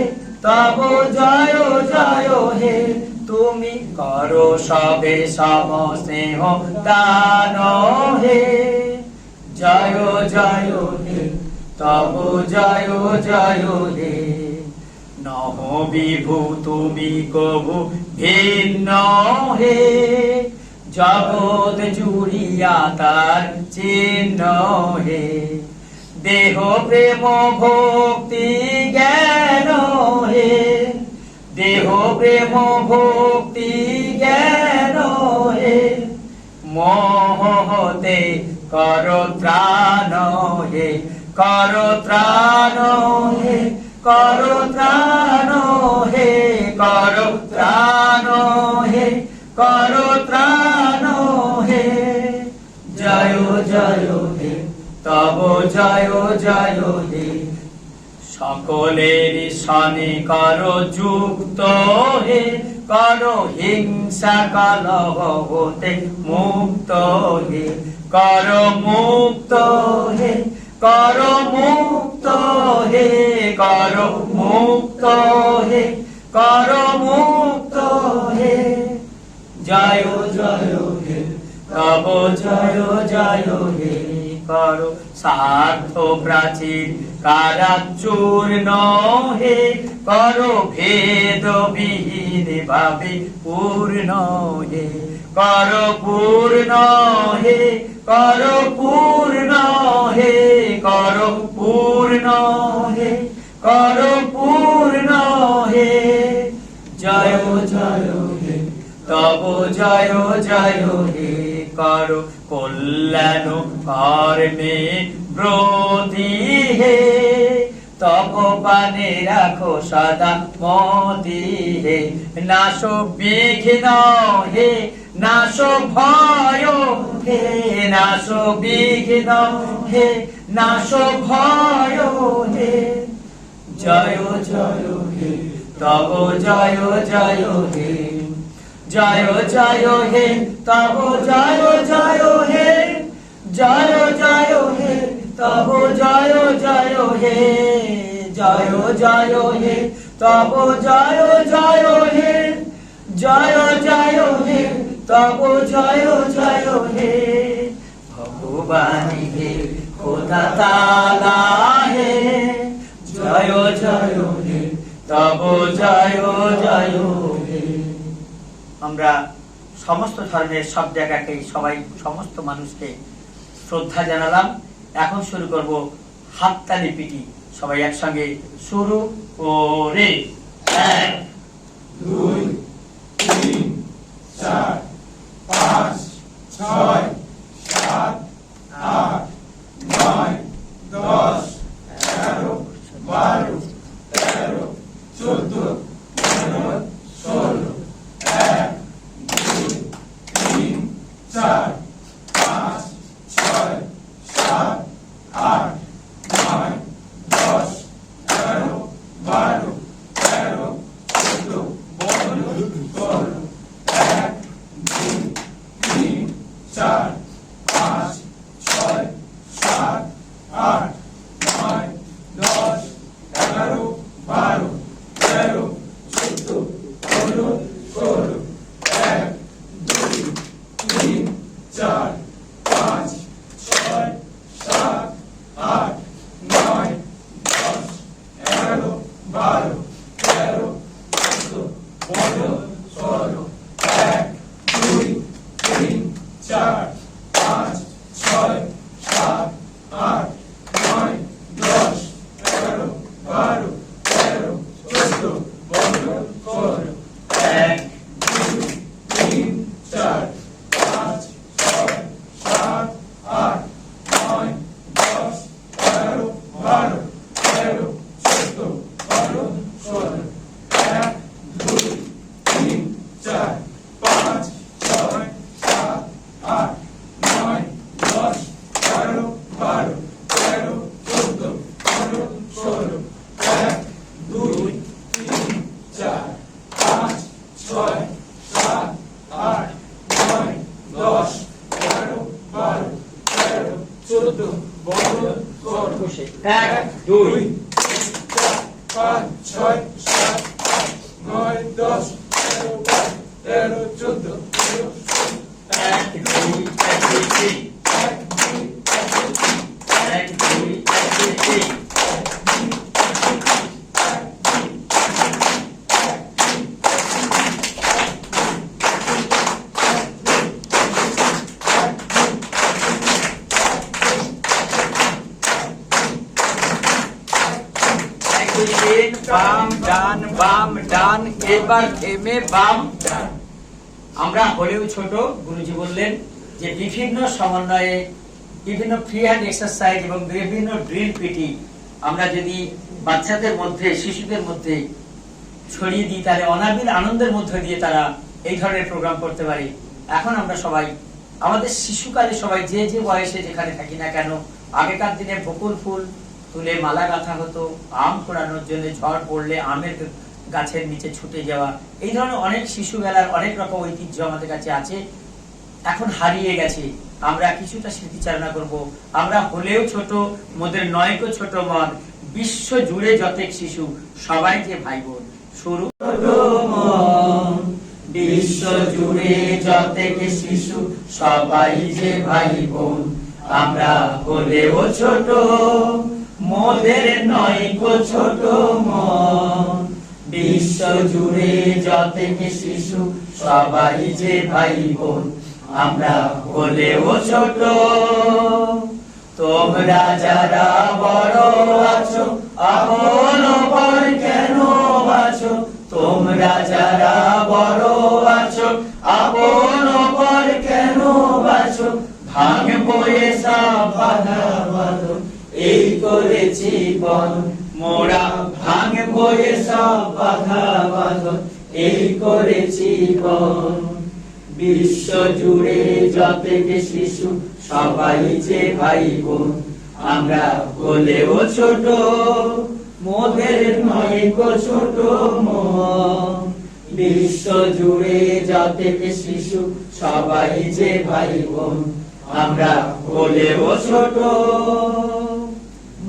তব জয় জয় হে তুমি করো সবে সম স্নেহ দান হে জয় জয় হে তব জয় জয় হে নহ বিভু তুমি কভু ভিন্ন হে জগৎ জুড়িয়া তার চিহ্ন হে দেহ প্রেম ভক্তি জ্ঞান হে দেহ প্রেম ভক্তি জ্ঞান হে মোহ হতে কর ত্রাণ হে কর ত্রাণ হে কর ত্রাণ হে কর ত্রাণ হে কর ত্রাণ হে জয় জয় হে তব জয় জয় হে সকলের সনে কর যুক্ত হে কর হিংসা কলহ হতে মুক্ত হে কর মুক্ত হে কর মুক্ত হে কর মুক্ত হে কর মুক্ত হে জয় জয় হে তব জয় জয় হে কর স্বার্থ প্রাচীর কারাচূর্ণ হে কর ভেদ বিহীন ভাবে পূর্ণ হে কর পূর্ণ হে কর পূর্ণ হে কর পূর্ণ হে কর পূর্ণ হে জয় জয় হে তব জয় জয় হে কর কল্যাণ কর্মে ব্রতী হে তব পানে রাখো সদা মতি হে নাশ বিঘ্ন হে নাশ ভয় হে নাশ বিঘ্ন হে নাশ ভয় হে জয় জয় হে তব জয় জয় হে জয় জয় হে তব জয় জয় হে জয় জয় হে তব জয় জয় হে জয় জয় হে তব জয় জয় হে জয় জয় হে তব জয় জয় হে ভগবান হে খোদা তাআলা হে জয় জয় হে তব জয় জয় হে। আমরা সমস্ত ধর্মের সব জায়গাকে সবাই সমস্ত মানুষকে শ্রদ্ধা জানালাম। এখন শুরু করব হাততালি পিটি। সবাই একসঙ্গে শুরু করে 1 2 3 4 5 6 7 8 9 10 11 12 13 14 15 16 1 2 3 4 5 6 7 8 9 10 11 12 13 14 15 16 1 2 3 4 5 6 7 8 9 10 11 12 13 14 15 16 1 2 3 4 5 6 7 8 9 10 11 12 13 14 15 16 1 2 3 4 এক দুই এক দুই এক দুই তিন এক দুই এক দুই তিন বাম ডান বাম ডান, এবার থেমে বাম ডান। আমরা হলেও ছোট, গুরুজি বললেন যে বিভিন্ন সমন্বয়ে বিভিন্ন ফ্রি হ্যান্ড এক্সারসাইজ এবং বিভিন্ন ড্রিল পিটি আমরা যদি বাচ্চাদের মধ্যে শিশুদের মধ্যে ছড়িয়ে দিই তাহলে অনাবিল আনন্দের মধ্যে দিয়ে তারা এই ধরনের প্রোগ্রাম করতে পারে। এখন আমরা সবাই আমাদের শিশুকালে সবাই যে যে বয়সে যেখানে থাকি না কেন, আগেকার দিনে বকুল ফুল তুলে মালা গাঁথা হতো, আম পোড়ানোর জন্য ঝড় পড়লে আমের গাছের নিচে ছুটে যাওয়া, এই ধরনের অনেক শিশু বেলার অনেক রকম ঐতিহ্য আমাদের কাছে আছে, এখন হারিয়ে গেছে। আমরা কিছুটা স্মৃতিচারণা করব। আমরা হলেও ছোট, মোদের নয়কো ছোট মন, বিশ্ব জুড়ে যতেক শিশু সবাই যে ভাই বোন। শুরু বিশ্ব জুড়ে যতেক শিশু সবাই যে ভাই বোন, আমরা হলেও ছোট, মোদের নয়কো ছোট মন। বিশ্ব জুড়ে যতেক শিশু সবাই যে ভাই বোন, আমরা হলেও ছোট। তোমরা যারা বড় আছো আপন পর কেন আছো, তোমরা যারা বড় আছো আপন পর কেন আছো, ভাঙবো এসব বাধা বাঁধন এই করেছি বন, মোরা ভাঙবো এসব বাধা বাঁধন এই করেছি বন। বিশ্ব জুড়ে যতেক শিশু সবাই যে ভাই বোন, আমরা হলেও ছোট, মোদের নয়কো ছোট মন। বিশ্ব জুড়ে যতেক শিশু সবাই যে ভাই বোন, আমরা হলেও ছোট।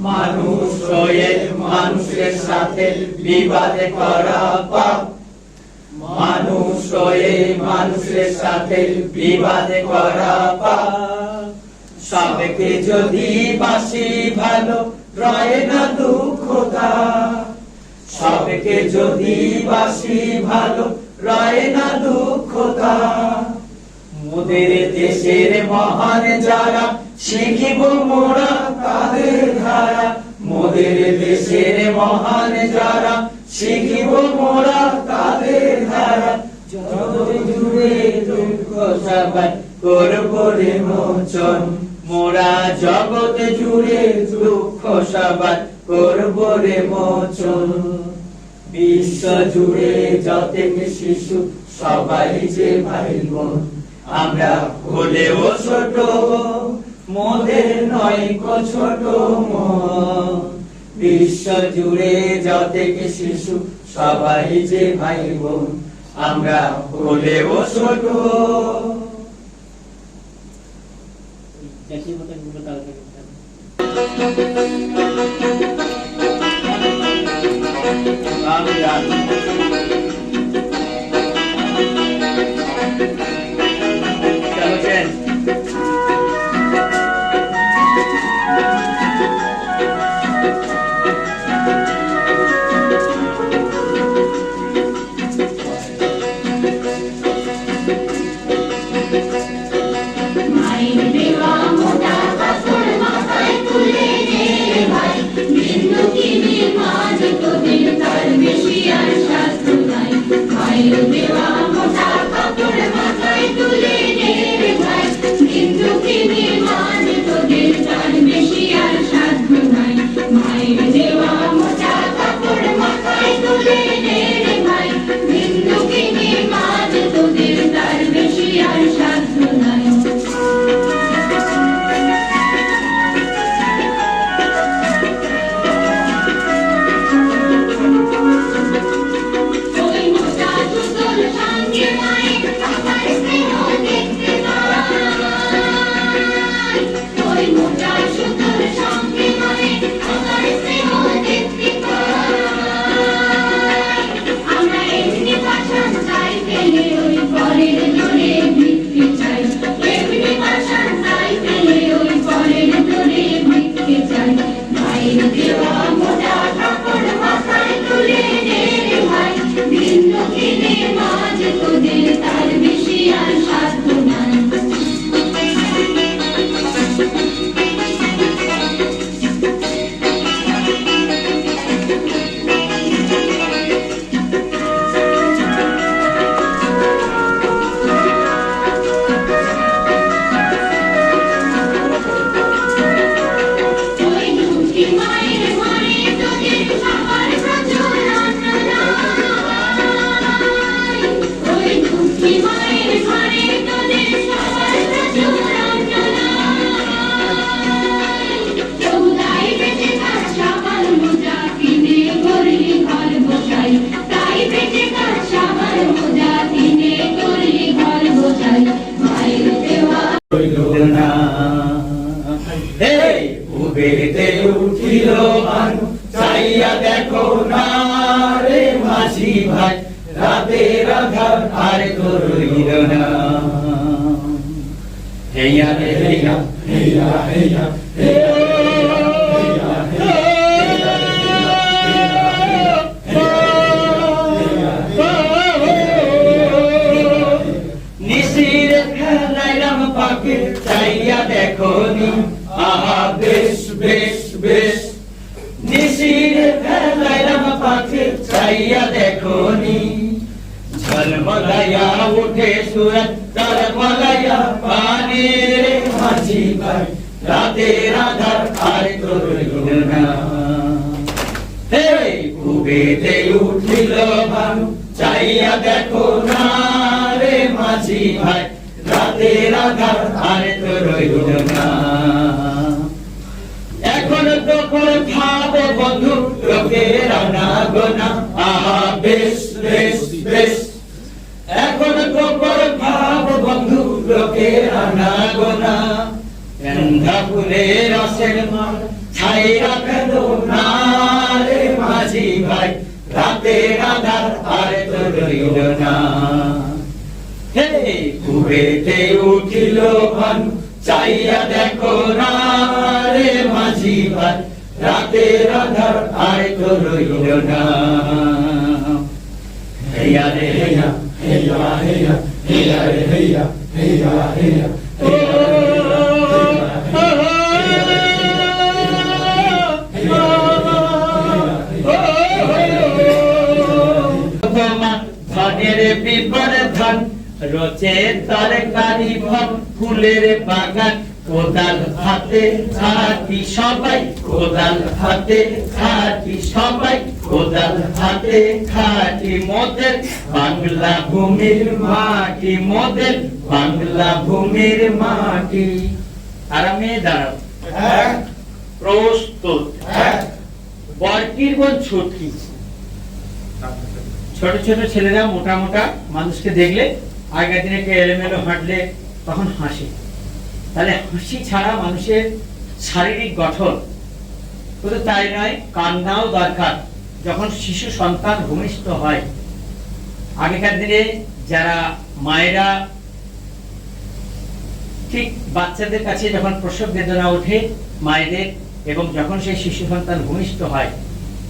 মানুষ হয়ে মানুষের সাথে বিবাদ করা পাপ, মানুষ হয়ে মানুষের সাথে বিবাদ করা পাপ। সবকে যদি বাসি ভালো রয় না দুঃখ তা, সবকে যদি বাসি ভালো রয় না দুঃখ তা। মোদের দেশের মহান যারা শিখিব মোরা তাদের ধারা, মোদের দেশের মহান যারা শিখিব মোরা তাদের ধারা। যত জুড়ে দুঃখ সবাই করব রে মোচন, মোরা জগৎ জুড়ে দুঃখ সবাই করব রে মোচন। বিশ্ব জুড়ে যতেক শিশু সবাই যে ভাই বোন, আমরা হলেও ছোট, মোদের নয়কো ছোট মন। বিশ্ব জুড়ে যতেক শিশু সবাই যে ভাই বোন, আমরা হলেও ছোট। মায়ের দেওয়া মোটা কাপড় মাথায় তুলে নে ভাই, হে উবেতে উঠিল ভানু চাইয়া দেখো না রে মাঝি ভাই রাতের আধার আর তো রইল না হেয়া রে হেয়া হেয়া হেয়া নিশির খেলায় রাম পাকে চাইয়া দেখো নি আহা বেশ বেশ বেশ নিশির খেলায় রাম পাকে চাইয়া দেখো নি ঝলমলাইয়া উঠে সুরত তরমলাইয়া পানি রে মাঝি ভাই রাতের আধার আর তো রইল না হে উবেতে উঠিল ভানু চাইয়া দেখো না রে মাঝি ভাই রাতের আধার আর তো রইল না এখন তখন ভাবে বন্ধু লোকের আনাগোনা আহা বেশ বেশ বেশ এখন তখন ভাব বন্ধু লোকের আনাগোনা গন্ধা ফুলের রসের মাল ছাইরা ফেলো না রে মাঝি ভাই রাতের আধার আর তো রইল না হে কুবেতে উঠিল ভানু চাইয়া দেখো না রে মাঝি ভাই রাতের আধার আর তো রইল না হেয়া রে হেয়া হেয়া হেয়া হেয়া রে হেয়া হেয়া হেয়া ধনের বিপর ধন রোচে তরকারি ভন ফুলের বাগান কোদাল হাতে খাটি সবাই কোদাল হাতে খাটি সবাই কোদাল হাতে খাটি মোদের বাংলা ভূমির মাটি মোদের বাংলা ভূমির মাটি আরামে দাঁড়াও প্রস্তুত বরকির বোন ছুটকি ছোট ছোট ছেলেরা মোটা মোটা মানুষকে দেখলে আগের দিনে কে এলোমেলো হাঁটলে তখন হাসি তাহলে হাসি ছাড়া মানুষের শারীরিক গঠন শুধু তাই নয় কান্নাও দরকার যখন শিশু সন্তান ভূমিষ্ঠ হয় আগেকার দিনে যারা মায়েরা ঠিক বাচ্চাদের কাছে যখন প্রসব বেদনা ওঠে মায়েদের এবং যখন সেই শিশু সন্তান ভূমিষ্ঠ হয়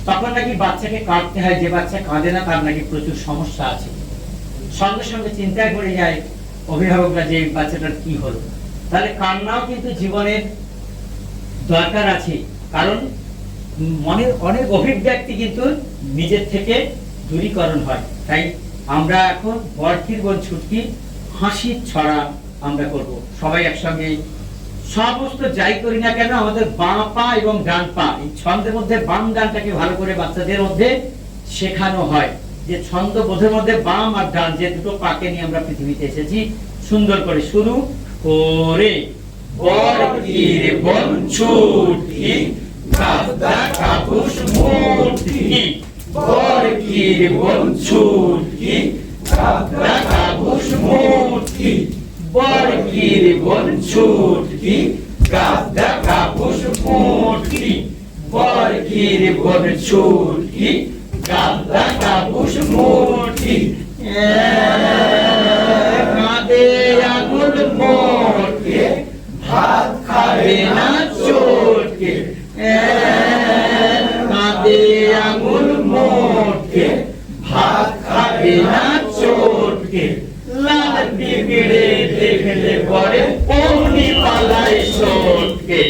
তখন নাকি বাচ্চাকে কাঁদতে হয় যে বাচ্চা কাঁদে না তার নাকি প্রচুর সমস্যা আছে সঙ্গে সঙ্গে চিন্তায় পড়ে যায় অভিভাবকরা যে বাচ্চাটার কি হলো তাহলে কান্নাও কিন্তু জীবনের দরকার আছে কারণ মনের অনেক অভিব্যক্তি কিন্তু নিজের থেকে দূরীকরণ হয় তাই আমরা এখন বরকির বোন ছুটকি হাসির ছড়া আমরা করব সবাই একসঙ্গে সমস্ত যাই করি না কেন আমাদের বাঁ পা এবং ডান পা এই ছন্দের মধ্যে বাম ডানটাকে ভালো করে বাচ্চাদের মধ্যে শেখানো হয় যে ছন্দ বোধের মধ্যে বাম আর ডান যে দুটো পাকে নিয়ে আমরা পৃথিবীতে এসেছি সুন্দর করে শুরু করে বরকির বোন ছুটকি কাঁদা কাপুস মুটকি বরকির বোন ছুটকি কাঁদা কাপুস মুটকি বরকির বোন ছুটকি কাঁদা কাপুস মুটকি বরকির বোন ছুটকি কাঁদা কাপুস মুটকি কাঁদে আঙুল মোটকে ভাত খাবে না চটকে কাঁদে আঙুল মোটকে ভাত খাবে না চটকে লাল পিঁপড়ে দেখলে পরে অমনি পালায় সটকে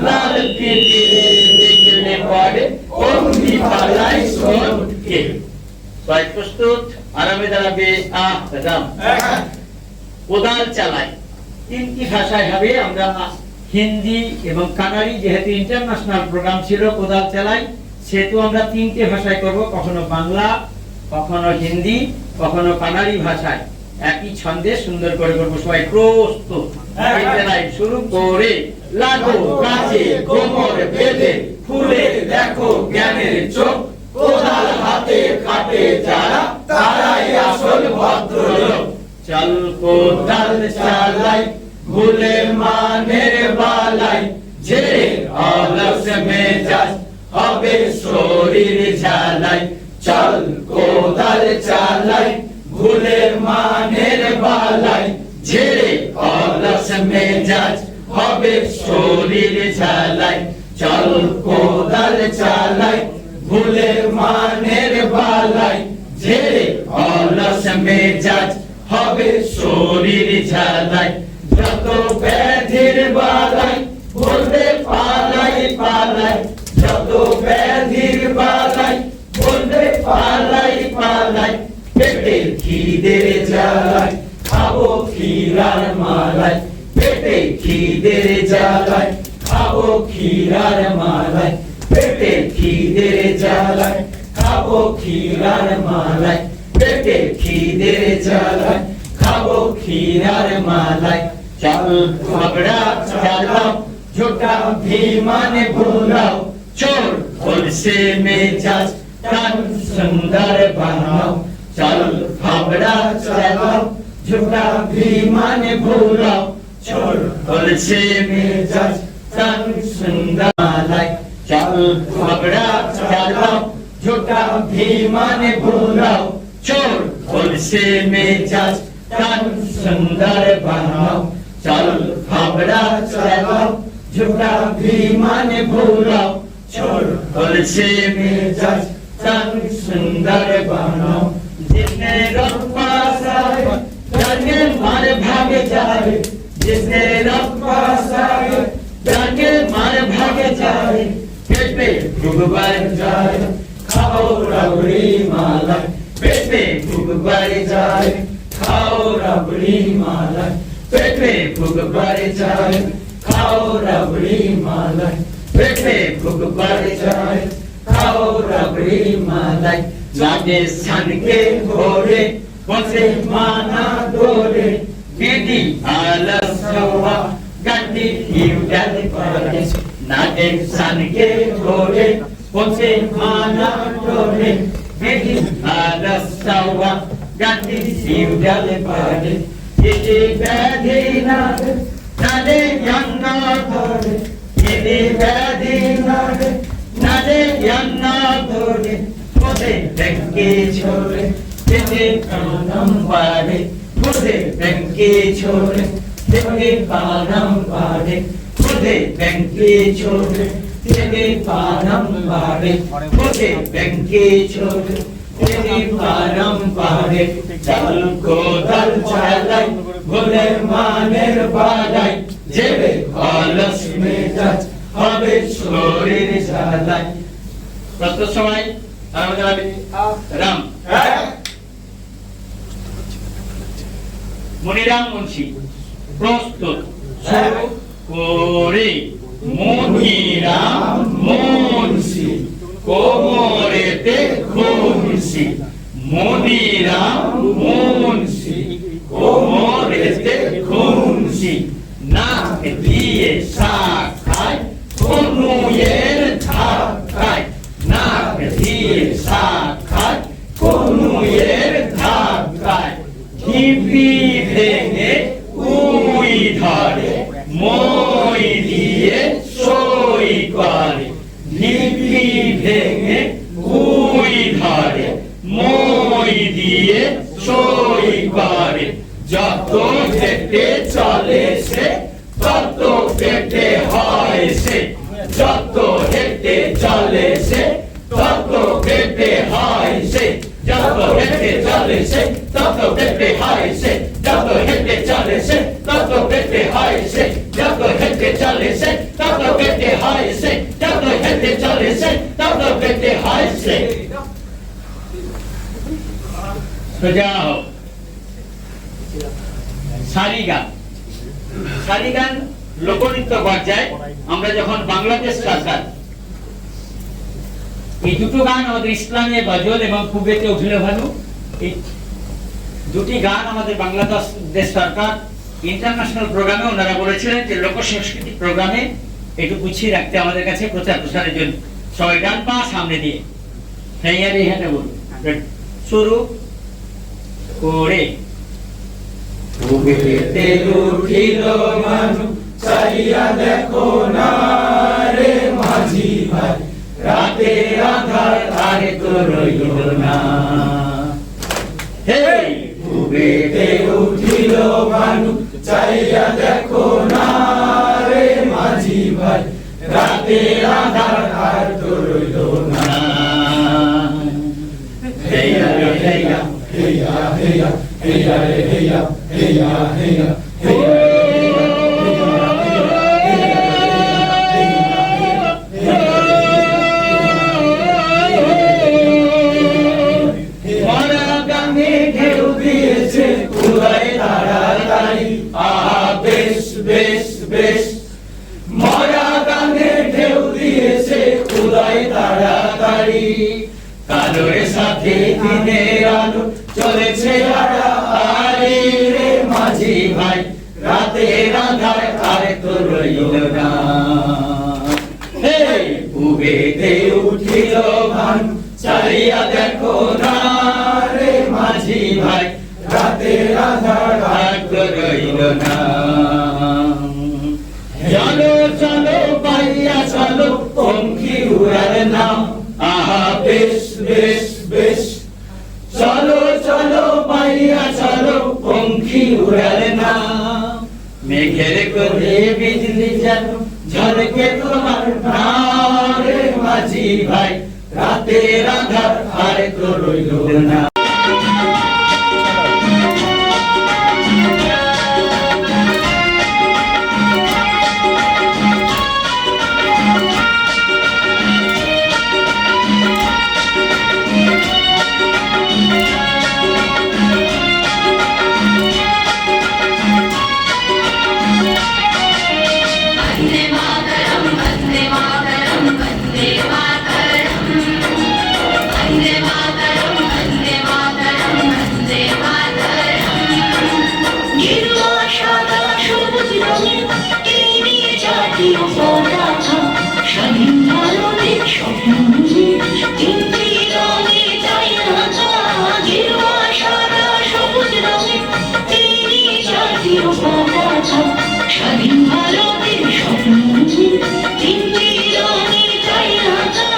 লাল পিঁপড়ে দেখলে পরে অমনি পালায় সটকে সবাই প্রস্তুত আরামে দাঁড়াবে রাম কোদাল চালায় তিনটি ভাষায় হবে আমরা হিন্দি এবং কানাড়ি যেহেতু ইন্টারন্যাশনাল প্রোগ্রাম ছিল কোদাল চালাই সেহেতু আমরা তিনটে ভাষায় করব কখনো বাংলা কখনো হিন্দি কখনো কানাড়ি ভাষায় একই ছন্দে সুন্দর করে করবো সবাই প্রস্তুত শুরু করে লাগো কাছে কোমর বেঁধে ফুলে দেখো জ্ঞানের চোখ কোদাল হাতে কাটে যারা তারাই আসল ভদ্রলোক চল কোদাল চালাই ভুলে মানের বালাই যে চল কোদাল চালাই ভুলের মানের বালাই ঝেড়ে অলস মেজাজ হবে শরীর ঝালাই চল কোদাল চালাই ভুলের মানের বালাই ঝেড়ে অলস মেজাজ হবে শরীর ঝালাই যত ব্যাধির বালাই বলবে পালাই পালাই যত ব্যাধির বালাই বলবে পালাই পালাই পেটে খিদের জ্বালাই খাবো ক্ষীরার মালাই পেটে খিদের জ্বালাই খাবো ক্ষীরার মালাই পেটে খিদের জ্বালাই খাবো ক্ষীরার মালাই পেটে খিদের জ্বালাই খাবো ক্ষীরার মালাই চল ঝগড়া চালাও ঝোটা ভিমানে ভুলাও চোর বলছে মেজাজ तन सुंदर बनाओ चल फावड़ा चलाओ झूठा भी मन भूलाओ छोड़ तुलसी मेजाज तन सुंदर मालाई चल फावड़ा चलाओ झूठा भी मन भूलाओ छोड़ तुलसी मेजाज तन सुंदर बनाओ चल फावड़ा चलाओ झूठा भी मन भूलाओ छोड़ तुलसी मेजाज तन सुंदर बनाओ जिसने रब पास आए जाने मार भाग जाए जिसने रब पास आए जाने मार भाग जाए पेट पे भूख बढ़ जाए खाओ रबड़ी माला पेट पे भूख बढ़ जाए खाओ रबड़ी माला पेट पे भूख बढ़ जाए खाओ रबड़ी माला पेट पे भूख बढ़ जाए खाओ रबड़ी मालाई लागे सन के घोड़े बसे माना डोरे बेटी आलस हुआ गंदी हिउडल पड़े नागे सन के घोड़े बसे माना डोरे बेटी आलस हुआ गंदी हिउडल पड़े ये बैधी नादे यंगा धोरे ये बैधी नादे यन्ना धोरे मुझे टंके छोड़े तेरे कानम पाड़े मुझे टंके छोड़े तेरे कानम पाड़े मुझे टंके छोड़े तेरे कानम पाड़े मुझे टंके छोड़े तेरे कानम पाड़े चल कोदल चालाई भोले मानेर बालाई जेबे अलस मेजाज হবে শরীর জ্বালায় প্রস্তুত সময় রাম মনিরাম মুন্সি প্রস্তুত শুরু করে মনিরাম মুন্সি কোমরেতে খুনসি মনিরাম মুন্সি কোমরেতে খুনসি নাক দিয়ে শাক খায় কনুয়ের ধাক্কায় নাক দিয়ে শাক খায় কনুয়ের ধাক্কায় ঢিপি ভেঙে উই ধরে মই দিয়ে সই করে ঢিপি ভেঙে উই ধরে মই দিয়ে সই করে যত হেঁটে চলে সে তত পেটে হয় সে যত হেঁটে চলে সে তত পেটে হয় সে যত হেঁটে চলে সে তত পেটে হয় সে যত হেঁটে চলে সে তত পেটে হয় সে যত হেঁটে চলে সে তত পেটে হয় সে যত হেঁটে চলে সে তত পেটে হয় সে সোজাও সারিগান সারিগান লোকনৃত্য পর্যায়ে আমরা যখন বাংলাদেশ সরকার এই দুটো গান আমাদের ইসলামে গজল এবং কুবেতে উঠলে ভালো এই দুটি গান আমাদের বাংলাদেশ সরকার ইন্টারন্যাশনাল প্রোগ্রামে ওনারা বলেছিলেন যে লোক সংস্কৃতি প্রোগ্রামে একটু গুছিয়ে রাখতে আমাদের কাছে প্রচার প্রসারের জন্য সবাই ডান পা সামনে দিয়ে হেঁয়ারে হেঁটে বলুন শুরু করে উঠেতে উঠিল মানু চাইয়া দেখো না রে মাঝি ভাই রাতে আধার আরে তো রইল উঠিল ভানু চাইয়া দেখো না রে মাঝি ভাই রাতের আধার আর তো রইল না হেয়া রে হেয়া হেয়া হেয়া হেয়া রে হেয়া হেয়া হেয়া হেয়া বেশ বেশ বেশ মরা গানে ঢেউ দিয়েছে উদয় তাড়াতাড়ি কালোর সাথে দিনের আলো চলেছে আড়াআড়ি রে মাঝি ভাই রাতের আধার আর তো রইল না উবেতে উঠিল ভানু চাইয়া দেখো না রে মাঝি ভাই রাতের আধার আর তো রইল না চলো চলো পাইয়া চলো পঙ্খী উড়ার নাম আহা বেশ বেশ বেশ চলো চলো পাইয়া চলো পঙ্খী উড়ার নাম মেঘের কোলে বিজলি যেন ঝলকে তোমার নাম রে মাঝি ভাই রাতের আধার আর তো রইল না স্বাধীন ভারতের স্বপ্ন তিনটি রঙে চাই আঁকা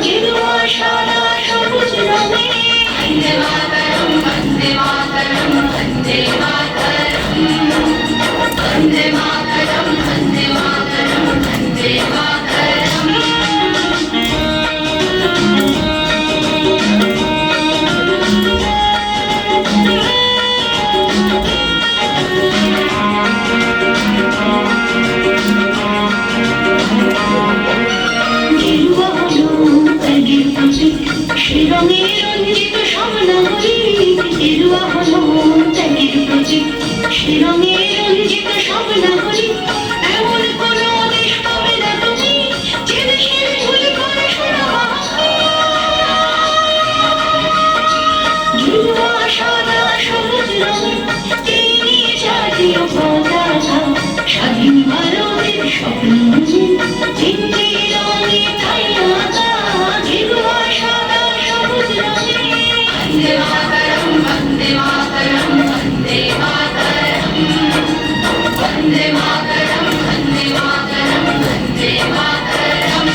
গেরুয়া সাদা সবুজ রঙে বন্দে মাতরম বন্দে মাতরম বন্দে মাতরম বন্দে মাতরম বন্দে মাতরম বন্দে মাতরম রঙে রঞ্জিত স্বপ্নহরি গেরুয়া হলো ত্যাগের প্রতীক সে রঙে রঞ্জিত স্বপ্নহরি এমন কোন দেশ পাবে না তুমি যে দেশের ঝুল করে শোনা গেরুয়া সাদা সবুজ রঙে তিনি জাতীয় পতাকা স্বাধীন ভারতের স্বপ্ন তিনটি রঙে তাই আঁকা গেরুয়া সাদা সবুজ রঙে বন্দে মাতরম বন্দে মাতরম বন্দে মাতরম বন্দে মাতরম বন্দে মাতরম বন্দে মাতরম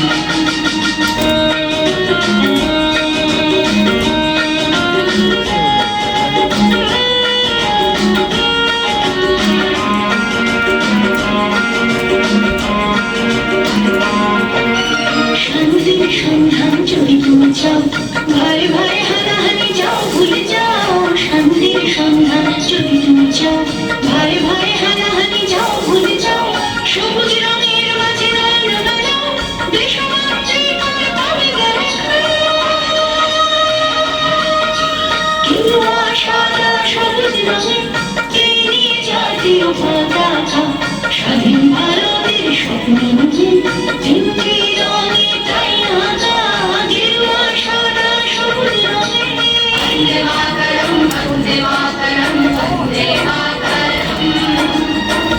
শান্তির সন্ধান যদি তুমি চাও ভাই ভাই হানাহানি যাও ভুলে যাও শান্তির সন্ধান যদি তুমি চাও ভাই ভাই হানাহানি যাও ভুলে যাও সবুজ রঙের মাঝে নয়ন বাজাও দেশমাতৃ করে পাবে গেরুয়া সাদা সবুজ রঙে তিনি জাতীয় পতাকা স্বাধীন ভারতের স্বপ্ন তিনটি রঙে তাই আঁকা গেরুয়া সাদা সবুজ রঙে বন্দে মাতরম বন্দে মাতরম বন্দে মাতরম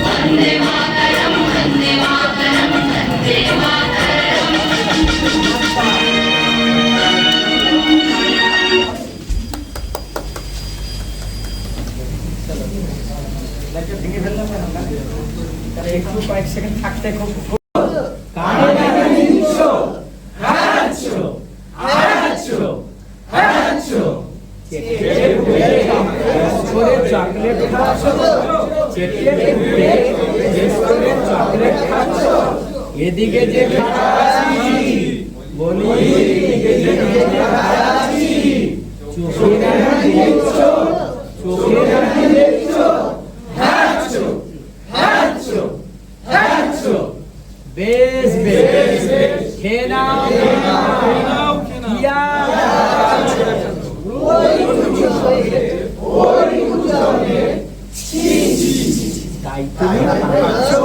বন্দে মাতরম বন্দে মাতরম বন্দে মাতরম ভেঙে ফেললাম তাহলে একটু কয়েক সেকেন্ড থাকতে খুব চকলেট চেটে পুটে রেস্টুরেন্ট চকলেট খাচ্ছ, এদিকে যে খাচ্ছি বলি এদিকে যে খাচ্ছি, চোখে নাকি দেখছো, চোখে নাকি দেখছো, হাঁচো হাঁচো হাঁচো। বেশ বেশ খেয়ে নাও ইয়া তাই তুমি খাচ্ছো,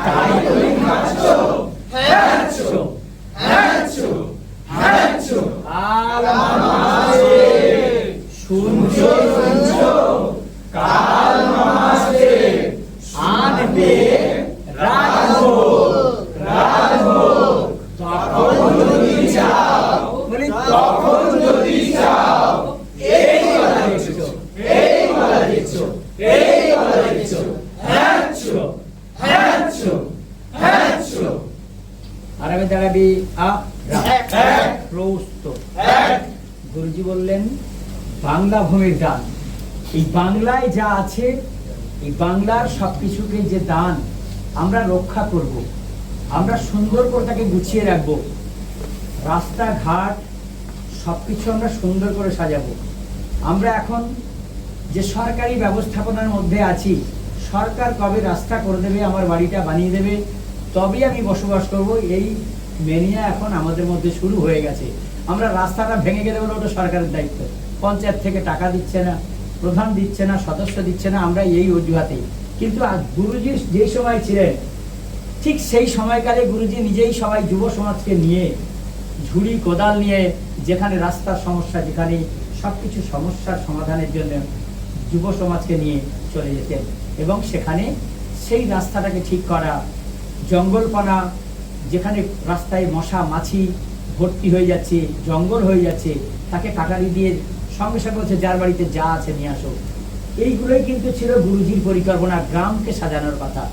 তাই তুমি খাচ্ছো, হাঁচো হাঁচো হাঁচো। আর মামাছে শুনছো শুনছো, কাল মামাছে আনবে রাখবো রাখবো, তখন যদি চাও বলি তখন যদি চাও, এই গলা দেখছো, এই গলা দেখছো, এই গলা দেখছো, হাঁচো হাঁচো হাঁচো। আরবে দাঁড়াবি আপ প্রস্ত। গুরুজি বললেন বাংলা ভূমির দান। এই বাংলায় যা আছে, এই বাংলার সবকিছুকে যে দান আমরা রক্ষা করব, আমরা সুন্দর করে তাকে গুছিয়ে রাখবো, রাস্তাঘাট সবকিছু আমরা সুন্দর করে সাজাবো। আমরা এখন যে সরকারি ব্যবস্থাপনার মধ্যে আছি, সরকার কবে রাস্তা করে দেবে, আমার বাড়িটা বানিয়ে দেবে, তবেই আমি বসবাস করব, এই মেনিয়া এখন আমাদের মধ্যে শুরু হয়ে গেছে। আমরা রাস্তাটা ভেঙে গেলে বলে ওটা সরকারের দায়িত্ব, পঞ্চায়েত থেকে টাকা দিচ্ছে না, প্রধান দিচ্ছে না, সদস্য দিচ্ছে না, আমরা এই অজুহাতেই। কিন্তু গুরুজি যেই সময় ছিলেন, ঠিক সেই সময়কালে গুরুজি নিজেই সবাই যুব সমাজকে নিয়ে ঝুড়ি কোদাল নিয়ে, যেখানে রাস্তার সমস্যা, যেখানে সবকিছু সমস্যার সমাধানের জন্য যুব সমাজকে নিয়ে চলে যেতেন, এবং সেখানে সেই রাস্তাটাকে ঠিক করা, জঙ্গলপানা, যেখানে রাস্তায় মশা মাছি ভর্তি হয়ে যাচ্ছে, জঙ্গল হয়ে যাচ্ছে, তাকে কাটারি দিয়ে সঙ্গে সঙ্গে হচ্ছে যার বাড়িতে যা আছে নিয়ে আসো। এইগুলোই কিন্তু ছিল গুরুজির পরিকল্পনা, গ্রামকে সাজানোর কথা।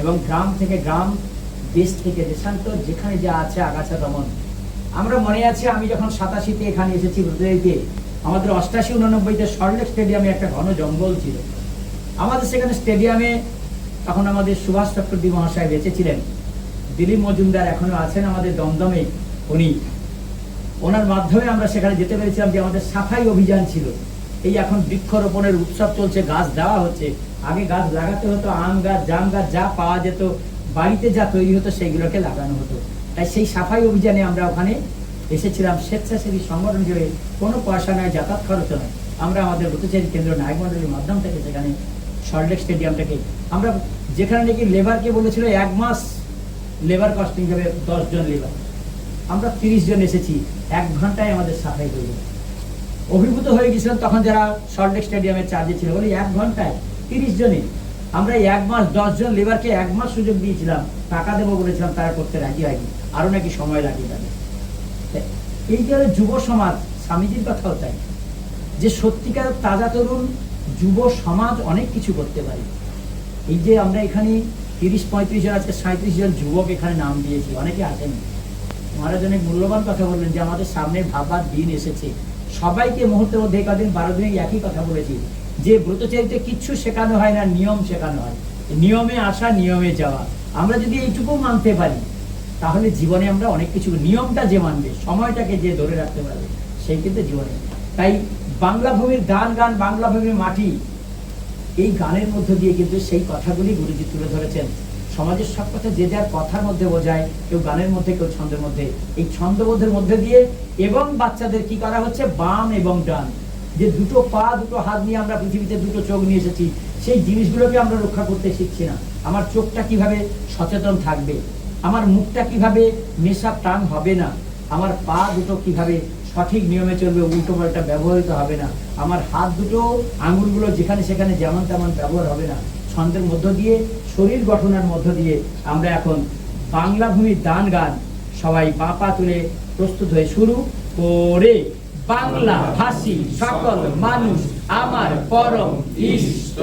এবং গ্রাম থেকে গ্রাম, দেশ থেকে দেশান্তর, যেখানে যা আছে আগাছা দমন। আমরা মনে আছে আমি যখন 87-তে এখানে এসেছি ব্রতদিতে, আমাদের 88-89-তে সল্টলেক স্টেডিয়ামে একটা ঘন জঙ্গল ছিল। আমাদের সেখানে স্টেডিয়ামে তখন আমাদের সুভাষ চক্রবর্তী মহাশয় বেঁচে ছিলেন, দিলীপ মজুমদার এখনো আছেন আমাদের দমদমে, উনি, ওনার মাধ্যমে আমরা সেখানে যেতে পেরেছিলাম। যে আমাদের সাফাই অভিযান ছিল, এই এখন বৃক্ষরোপণের উৎসব চলছে, গাছ দেওয়া হচ্ছে। আগে গাছ লাগাতে হতো, আম গাছ, জাম গাছ, যা পাওয়া যেত, বাড়িতে যা তৈরি হতো সেইগুলোকে লাগানো হতো। তাই সেই সাফাই অভিযানে আমরা ওখানে এসেছিলাম স্বেচ্ছাসেবী সংগঠন হিসেবে, কোনো পয়সা নয়, যাতায়াত খরচ নয়। আমরা আমাদের ব্রতচারী কেন্দ্র নায়ক মন্ডলীর মাধ্যম থেকে সেখানে সল্টলেক স্টেডিয়ামটাকে আমরা, যেখানে নাকি লেবারকে বলেছিল 1 মাস লেবার কস্টিং হবে 10 জন লেবার, আমরা 30 জন এসেছি, 1 ঘন্টায় আমাদের সাফাই হয়ে গেল। অভিভূত হয়ে গেছিলাম তখন যারা সল্টলেক স্টেডিয়ামের চার্জে ছিল, বলি 1 ঘন্টায় 30 জনে। আমরা 1 মাস 10 জন লেবারকে 1 মাস সুযোগ দিয়েছিলাম, টাকা দেবো বলেছিলাম, তারা করতে রাজি হয়নি, আরো নাকি সময় লাগে তাদের। এই যে যুব সমাজ, স্বামীজির কথাও তাই, যে সত্যিকার তাজা তরুণ যুব সমাজ অনেক কিছু করতে পারে। এই যে আমরা এখানে 30-35 জন, আজকে 37 জন যুবক এখানে নাম দিয়েছি, অনেকে আসেনি। মহারাজ অনেক মূল্যবান কথা বললেন যে আমাদের সামনে ভাবার দিন এসেছে। সবাইকে মুহূর্তের মধ্যে 1 দিন 12 দিনে একই কথা বলেছি যে ব্রতচারিতে কিচ্ছু শেখানো হয় না, নিয়ম শেখানো হয়, নিয়মে আসা, নিয়মে যাওয়া। আমরা যদি এইটুকু মানতে পারি, তাহলে জীবনে আমরা অনেক কিছু, নিয়মটা যে মানবে, সময়টাকে যে ধরে রাখতে পারবে, সেই কিন্তু জীবনে। তাই বাংলা ভূমির গান, বাংলা ভূমির মাটি, এই গানের মধ্য দিয়ে কিন্তু সেই কথাগুলি গুরুজি তুলে ধরেছেন। সমাজের সব কথা যে যার কথার মধ্যে বোঝায়, কেউ গানের মধ্যে, কেউ ছন্দের মধ্যে। এই ছন্দবোধের মধ্যে দিয়ে, এবং বাচ্চাদের কি করা হচ্ছে, বাম এবং ডান, যে দুটো পা, দুটো হাত নিয়ে আমরা পৃথিবীতে, দুটো চোখ নিয়ে এসেছি, সেই জিনিসগুলোকে আমরা রক্ষা করতে শিখছি না। আমার চোখটা কিভাবে সচেতন থাকবে, আমার মুখটা কিভাবে নেশা টান হবে না, আমার পা দুটো কিভাবে সঠিক নিয়মে চলবে, উল্টো পাল্টা ব্যবহৃত হবে না, আমার হাত দুটো, আঙুলগুলো যেখানে সেখানে যেমন তেমন ব্যবহার হবে না। ছন্দের মধ্য দিয়ে, শরীর গঠনের মধ্য দিয়ে আমরা এখন বাংলা ভূমির গান সবাই বাপা তুলে প্রস্তুত হয়ে শুরু করে। বাংলা ভাষী সকল মানুষ আমার পরম ইষ্ট,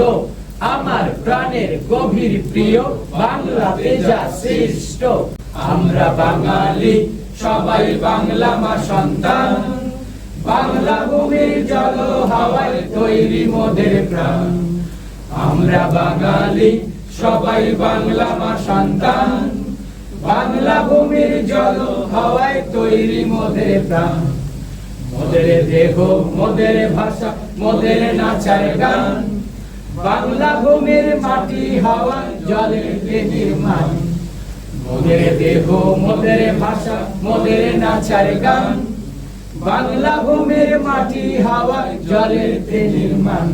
আমার প্রাণের গভীর প্রিয়, বাংলাতে যা শ্রেষ্ঠ। আমরা বাঙালি সবাই বাংলা মা সন্তান, বাংলা ভূমির জল হাওয়ায় তৈরি মোদের প্রাণ। আমরা বাঙালি সবাই বাংলা মা সন্তান, বাংলা ভূমির জল হাওয়ায় তৈরি মোদের প্রাণ। মোদের দেহ মোদের ভাষা মোদের নাচার গান, বাংলা ভূমির মাটি হাওয়া জলে নির্মাণ। মোদের দেহ মোদের ভাষা মোদের নাচার গান, বাংলা ভূমির মাটি হাওয়া জলের নির্মাণ।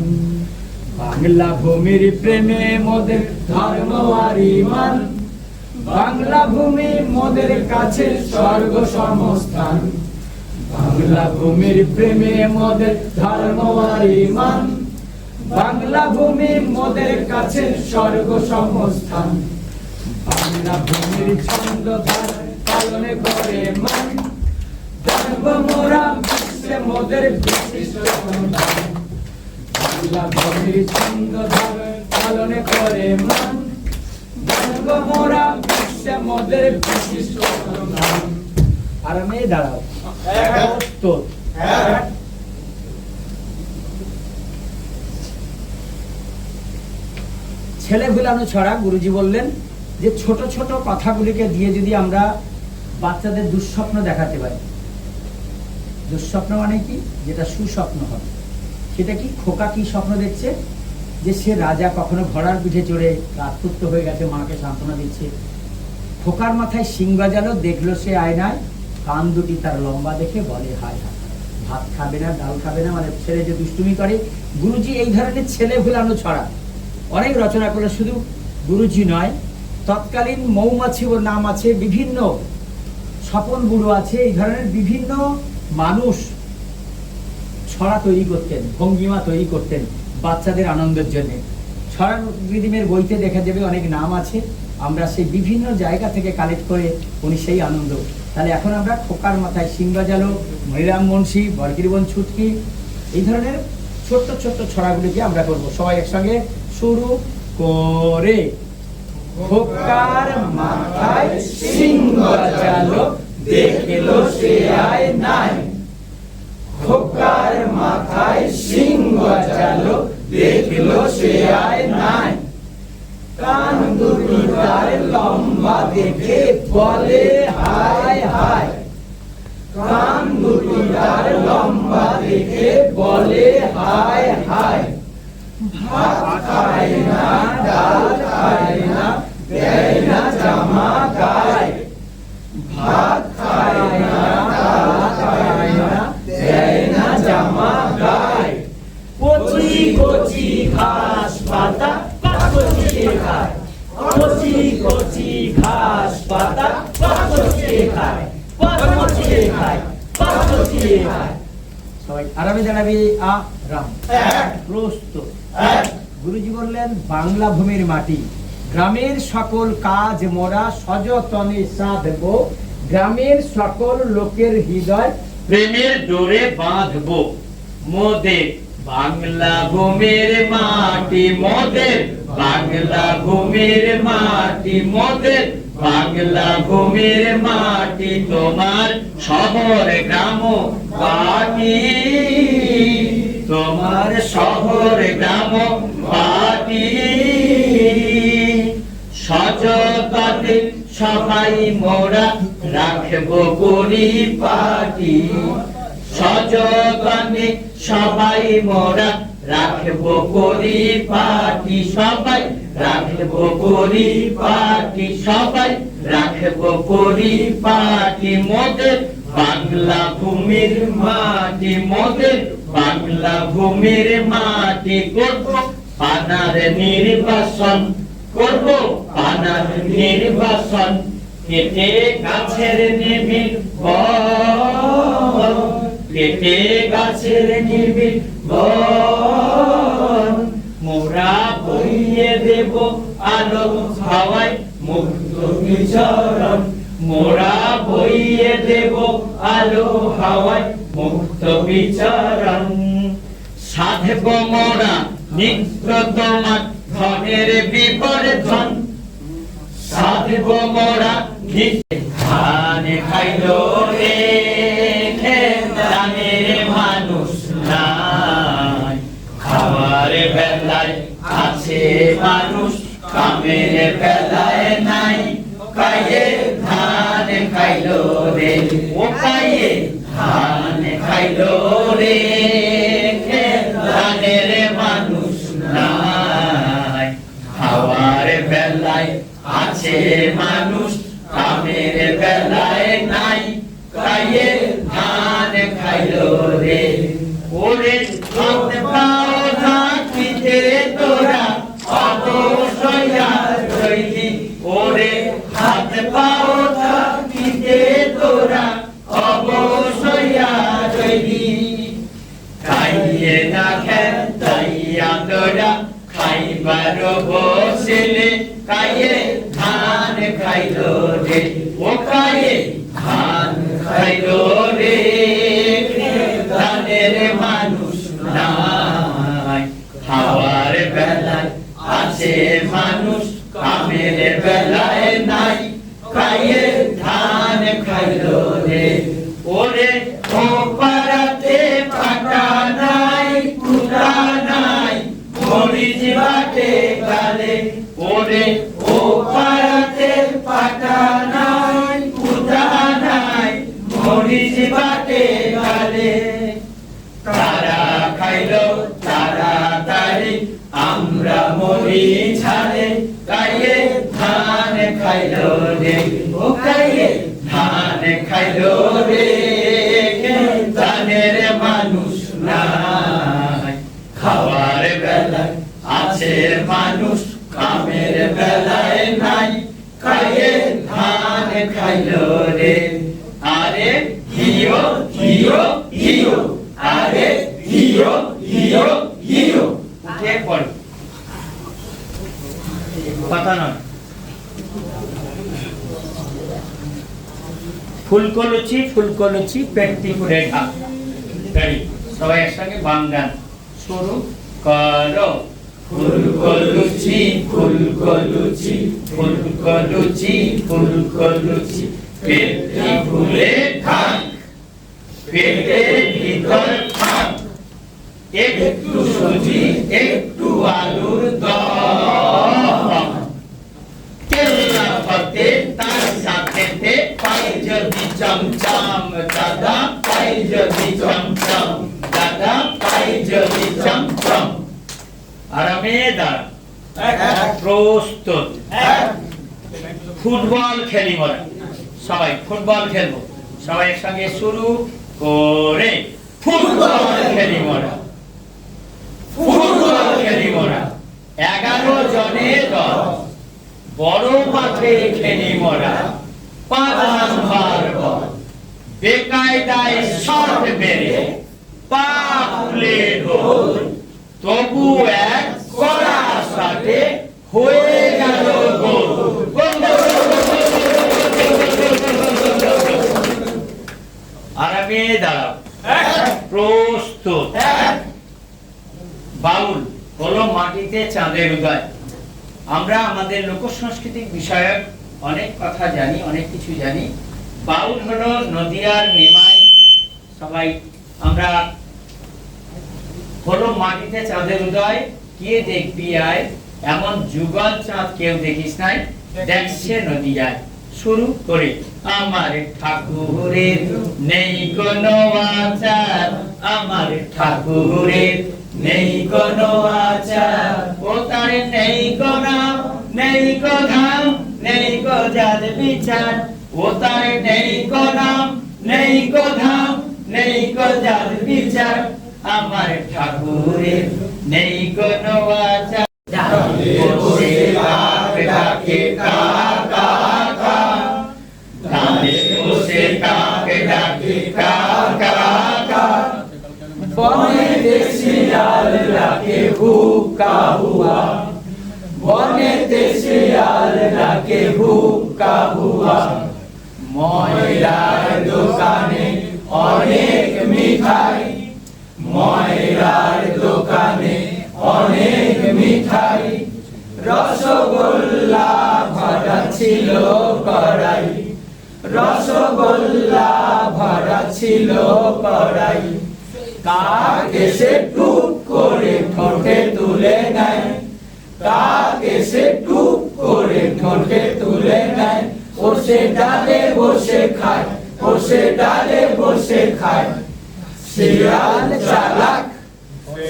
বাংলা ভূমির প্রেমে মোদের ধর্ম আর ঈমান, বাংলা ভূমি মোদের কাছে স্বর্গ সমস্থান। বাংলা ভূমির প্রেমে মোদের ধর্ম আর ঈমান, বাংলা ভূমি মোদের কাছে স্বর্গ সমস্থান। বাংলা ভূমির ছন্দ ধারা পালনে করে মান, জানব মোরা বিশ্বে মোদের বিশিষ্ট সন্তান। বাংলা ভূমির ছন্দ ধারা পালনে করে মান, জানব মোরা বিশ্বে মোদের বিশিষ্ট সন্তান। আরামে দাঁড়াও। তো ছেলে ভুলানো ছড়া গুরুজি বললেন যে ছোট ছোট কথাগুলিকে দিয়ে যদি আমরা বাচ্চাদের দুঃস্বপ্ন দেখাতে পারি। দুঃস্বপ্ন মানে কি? যেটা সুস্বপ্ন হবে। সেটা কি? খোকা কি স্বপ্ন দেখছে? যে সে রাজা, কখনো ঘোড়ার পিঠে চড়ে রাজপুত্র হয়ে গেছে, মাকে সান্ত্বনা দিচ্ছে। খোকার মাথায় শিং বাজালো, দেখলো সে আয়নায়, কান দুটি তার লম্বা দেখে বলে হায় হায়, ভাত খাবে না, ডাল খাবে না, মানে ছেলে যে দুষ্টুমি করে। গুরুজি এই ধরনের ছেলে ভুলানো ছড়া অনেক রচনা করলে, শুধু গুরুজি নয়, তৎকালীন মৌমাছি ওর নাম আছে, বিভিন্ন স্বপন বুড়ো আছে, এই ধরনের বিভিন্ন মানুষ ছড়া তৈরি করতেন, ভঙ্গিমা তৈরি করতেন বাচ্চাদের আনন্দের জন্য। ছড়া রিদিমের বইতে দেখা যাবে অনেক নাম আছে, আমরা সেই বিভিন্ন জায়গা থেকে কালেক্ট করে উনি সেই আনন্দ। তাহলে এখন আমরা খোকার মাথায় শিং বাজালো, মনিরাম মুন্সি, বরকিরবন ছুটকি, এই ধরনের ছোট্ট ছোট্ট ছড়াগুলিকে আমরা করব। সবাই একসঙ্গে শুরু করে। খোকার মাথায় শিং বাজালো, দেখলো সে আয় নাই। খোকার মাথায় শিং বাজালো, দেখলো সে আয় নাই। কান দুটি তার লম্বা দেখে বলে হায় হায়। কান দুটি তার লম্বা দেখে বলে হায় হায়। ভাত খায় না, ডাল খায় না, দেয় না জামা গায়। ভাত খায় না, ডাল খায় না, দেয় না জামা গায়। কচি কচি ঘাস পাতা কচিয়ে খায়। কচি কচি ঘাস পাতা কচিয়ে খায়, কচিয়ে খায়, কচিয়ে খায়। সবাই আরামে দাঁড়াবে। আরাম। প্রস্তুত। গুরুজি বললেন বাংলা ভূমির মাটি, গ্রামের সকল কাজ মোরা সযতনে সাধব। গ্রামের সকল লোকের হৃদয় প্রেমের ডোরে বাঁধব। মোদের বাংলা ভূমির মাটি, মোদের বাংলা ভূমির মাটি, মোদের বাংলা ভূমির মাটি। তোমার শহর গ্রাম বাটি, তোমার শহর গ্রাম বাটি। সযতনে সবাই মোরা রাখব পরিপাটি। সযতনে সবাই মোরা রাখব পরিপাটি। সবাই রাখব পরিপাটি, সবাই রাখব পরিপাটি। মোদের বাংলা ভূমির মাটি, মোদের বাংলা ভূমির মাটি। করব পানার নির্বাসন, করব পানার নির্বাসন। কেটে গাছের নিবিড় বন, কেটে গাছের নিবিড় বন। মোরা বইয়ে দেব আলো হাওয়ায় মুক্ত বিচরণ। মোরা বইয়ে দেব আলো হাওয়ায় মুক্ত বিচরণ। সাধব মোরা নিত্য তোমার ধনের বিবর্ধন। সাধব মোরা ধান খাইলো রে দানের মানুষ নাই। খাওয়ার বেলায় আছে বসিলে কায়ে ধান খাইলো রে, ও কায়ে ধান খাইলো রে, ধানের মানুষ নাই, খাওয়ার বেলায় আছে মানুষ, কামের বেলায় নাই, কায়ে ধান খাইলো রে। ওরে ও পাড়াতে পাটা নাই, কুটা নাই, মরিচ বাটে গালে, ওরে ও পাড়াতে পাটা নাই, কুটা নাই, মরিচ বাটে গালে। তারা খাইলো তাড়াতাড়ি, আমরা মরি ছাড়ে, কায়ে ধান খাইলো রে, ও কায়ে ধান খাইলো রে, ধানের মানুষ নাই, খাওয়ার বেলায় আছে মানুষ, কামের বেলায় নাই, কায়ে ধান খাইলো রে। আরে হিও হিও হিও, আরে হিও হিও হিও, উঠে পড়ো, কথা নয়। ফুলকলুচি ফুলকলুচি পেটটি করে ঢাক। রেডি, সবাই একসঙ্গে বাংগান শুরু করো। ফুলকলুচি ফুলকলুচি ফুলকলুচি ফুলকলুচি, পেটটি ফুলে ঢাক, পেটের ভিতর থাক, একটু সুজি একটু আলুর দম, কেল্লা ফতে তার সাথে পাই যদি চমচম, দাদা পাই যদি চমচম, দাদা পাই যদি চমচম। আরামে দাঁড়া, প্রস্তুত। ফুটবল খেলি মোরা, সবাই ফুটবল খেলবো, সবাই একসঙ্গে শুরু করে। ফুটবল খেলি মোরা, ফুটবল খেলি মোরা, 11 জনে দল, বড় মাঠে খেলি মোরা, 5 নাম্বার বল, বেকায়দায় শট মেরে পা খুলে গোল, তবু এক কড়া শটে হয়ে গেল গোল। আরামে দাঁড়াও, প্রস্তুত। বাউল হলো মাটিতে চাঁদের উদয়। আমরা আমাদের লোক সাংস্কৃতিক বিষয়ক অনেক কথা জানি, অনেক কিছু জানি। বাউল হলো নদিয়ার নিমাই, সবাই আমরা হলো মাটিতে চাঁদের উদয়, কে দেখবি আয়, এমন যুগল চাঁদ কেউ দেখিস নাই, দেখছে নদিয়ায়। শুরু করে। আমার ঠাকুরের নেই কোনো আচার, আমার ঠাকুরের নেই কোনো আচার, ও তার নেই কো নাম, নেই কো ধাম, নেই কো জাত বিচার, ও তার নেই কো নাম, নেই কো ধাম, নেই কো জাত বিচার, আমার ঠাকুরের নেই কোনো আচার। বসে কাক ডাকে কা কা কা, ডালে বসে কাক ডাকে কা কা কা, বনে শিয়াল ডাকে হুক্কা হুয়া, বনে শিয়াল ডাকে হুক্কা হুয়া, ময়রার দোকানে অনেক মিঠাই, ময়রার দোকানে অনেক মিঠাই, রসগোল্লা ভরা ছিল কড়াই, রসগোল্লা ভরা ছিল কড়াই, কাক এসে টুপ করে ঠোঁটে তুলে নেয়, কাক এসে টুপ করে ঠোঁটে তুলে নেয়, ও সে ডালে বসে খায়, ও সে ডালে বসে খায়। শিয়াল চালাক,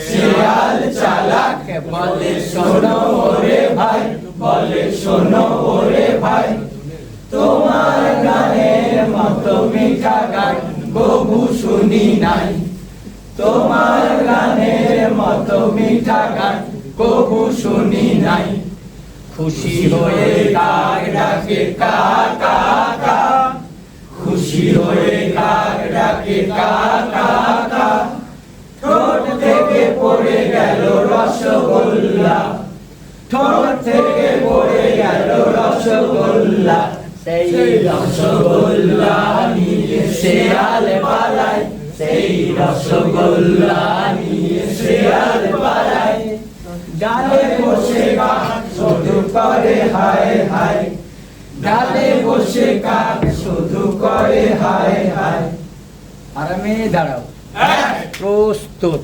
শিয়াল চালাক বলে শোনো ওরে ভাই, বলে শোনো ওরে ভাই, তোমার গানের মতো মিঠা গান কবু শুনি নাই, তোমার গানের মতো মিঠা গান কবু শুনি নাই। খুশি হয়ে কাক ডাকে কা কা কা, খুশি হয়ে কাক ডাকে কা কা কা, ঠোঁট থেকে পড়ে গেল রসগোল্লা, ঠোঁট রসগোল্লা সেই রসগোল্লা নিয়ে শেয়াল পালায় সেই রসগোল্লা নিয়ে শেয়াল পালায় ডালে বসে কাক শুধু করে হায় হায় ডালে বসে কাক শুধু করে হায় হায় আরামে দাঁড়াও প্রস্তুত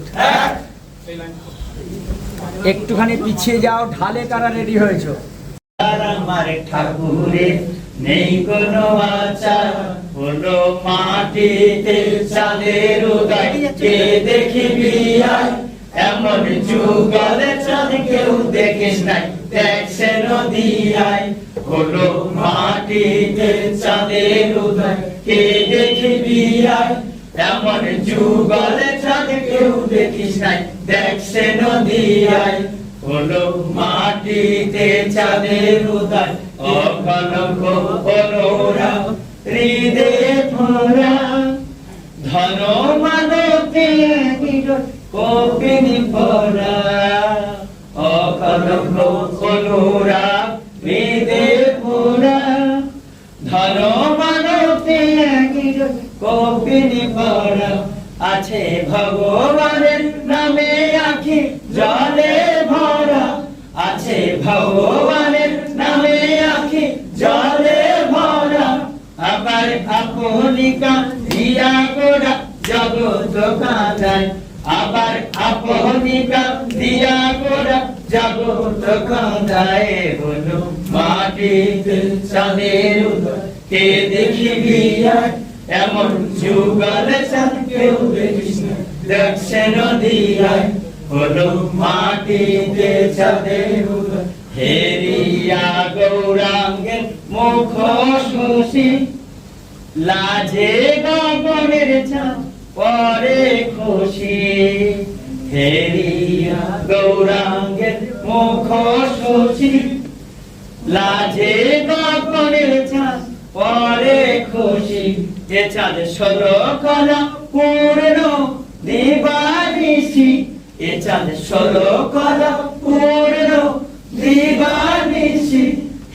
একটুখানি পিছিয়ে যাও ঢালে কারা রেডি হয়েছো আমার ঠাকুরের নেই কোনো আচার হলো মাটিতে চাঁদের উদয় কে দেখিবি আয় এমন যুগলে চাঁদ কেউ দেখিস নাই দেখছে নদিয়ায় হলো মাটিতে চাঁদের উদয় কে দেখিবি আয় এমন যুগলে চাঁদ কেউ দেখিস নাই দেখছে নদিয়ায় হলো মাটিতে চাঁদের উদয় অকলঙ্ক অনুরা হৃদে ভরা ধন মানতে কপিনি পরা অকলঙ্ক অনুরা হৃদে ভরা ধন মানতে কপিনি পরা আছে ভগবানের নামে আঁখি জলে ভরা আছে ভগবানের নামে আঁখি জলে ভরা আবার আপনিকা দিয়া গোড়া জগৎ কাঁদায় আবার আপনিকা দিয়া গোড়া জগৎ কাঁদায় হলো মাটিতে চাঁদের উদয় কে দেখিবি আয় এমন যুগলে চাঁদ কেউ দেখিস না দেখছে নদিয়ায় হলো মাটিতে চাঁদের উদয় হেরিয়া গৌরাঙ্গের মুখ শশী লাজে গগনের চাঁদ পরে খুশি হেরিয়া গৌরাঙ্গের মুখ শশী লাজে গগনের চাঁদ পরে খুশি এ চাঁদ ষোলো কলা পূর্ণ দিবানিশি এ চাঁদ ষোলো কলা পূর্ণ দিবানিশি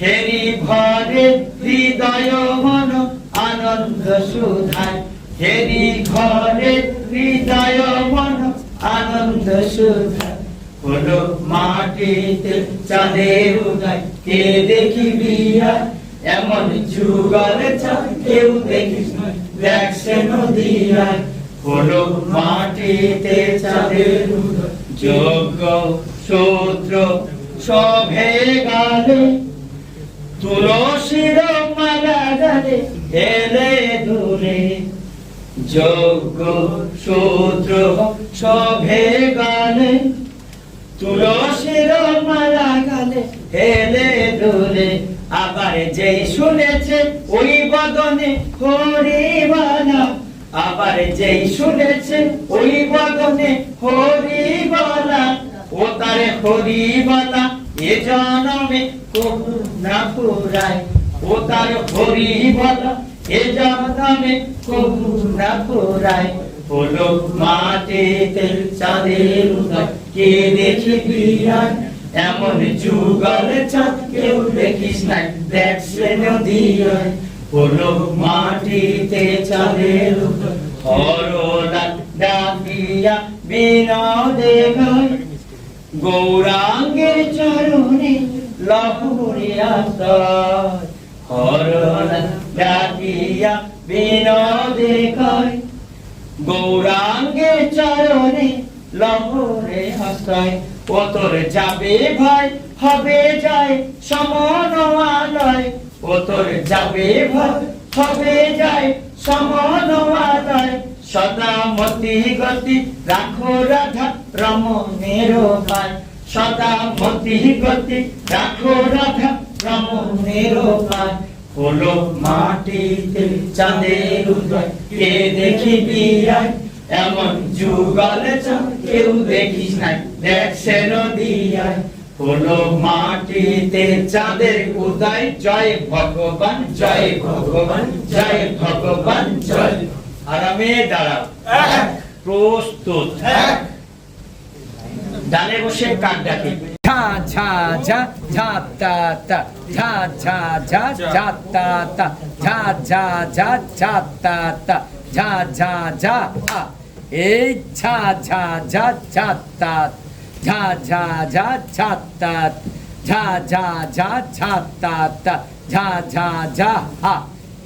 হেরি ভরে হৃদয় মন আনন্দ সুধায় হেরি ঘরে হৃদয় মন আনন্দ সুধায় হলো মাটিতে চাঁদের উদয় কে দেখিবি আয় এমন যুগল চাঁদ কেউ দেখিস না দেখছে নদিয়ায় হলো মাটিতে চাঁদের উদয় যোগ্য সূত্র শোভে গালে তুলসীর মালা গালে এলে দূরে যোগ্য সূত্র শোভে গালে তুলসীর মালা গালে এলে দূরে আবার যেই শুনেছে ওই বদনে হরিবালা আবার যেই শুনেছে ওই বদনে হরিবালা ও তার হরিবালা এ জনমে কবু না পুরায় ও তার হরিবালা এ জনমে কবু না পুরায় হলো মাটিতে চাঁদের উদয় কে দেখিবি আয় এমন যুগল চাঁদ কেউ দেখিস নাই দেখছে নদিয়ায় হলো মাটিতে চাঁদের উদয় হরলা ডাকিয়া বিনোদে গায় গৌরাঙ্গের চরণে লহুরে আশ্রয় হরলা ডাকিয়া বিনোদে গায় গৌরাঙ্গের চরণে লহুরে আশ্রয় ও তোর যাবে ভাই হবে যায় সমন আলয় ও তোর যাবে ভাই হবে যায় সমন আলয় সদা মতি গতি রাখো রাধা রমণের ভাই সদা মতি গতি রাখো রাধা রমণের ভাই হলো মাটিতে চাঁদের উদয় কে দেখিবি আয় এমন যুগল চাঁদ কেউ দেখিস নাই দেখছে নদিয়ায় হলো মাটিতে চাঁদের উদয় জয় ভগবান জয় ভগবান জয় ভগবান জয় আরামে দাঁড়াও প্রস্তুত ডালে বসে কাক ডাকে ঝা ঝা ঝা তা তা ঝা ঝা ঝা ঝা তা তা ঝা ঝা ঝা ঝা তা তা ঝা ঝা ঝা আ এই ঝা ঝা ঝা ঝা তা ঝা ঝা ঝা ঝা তা ঝা ঝা ঝা ঝা তা তা ঝা ঝা ঝা আ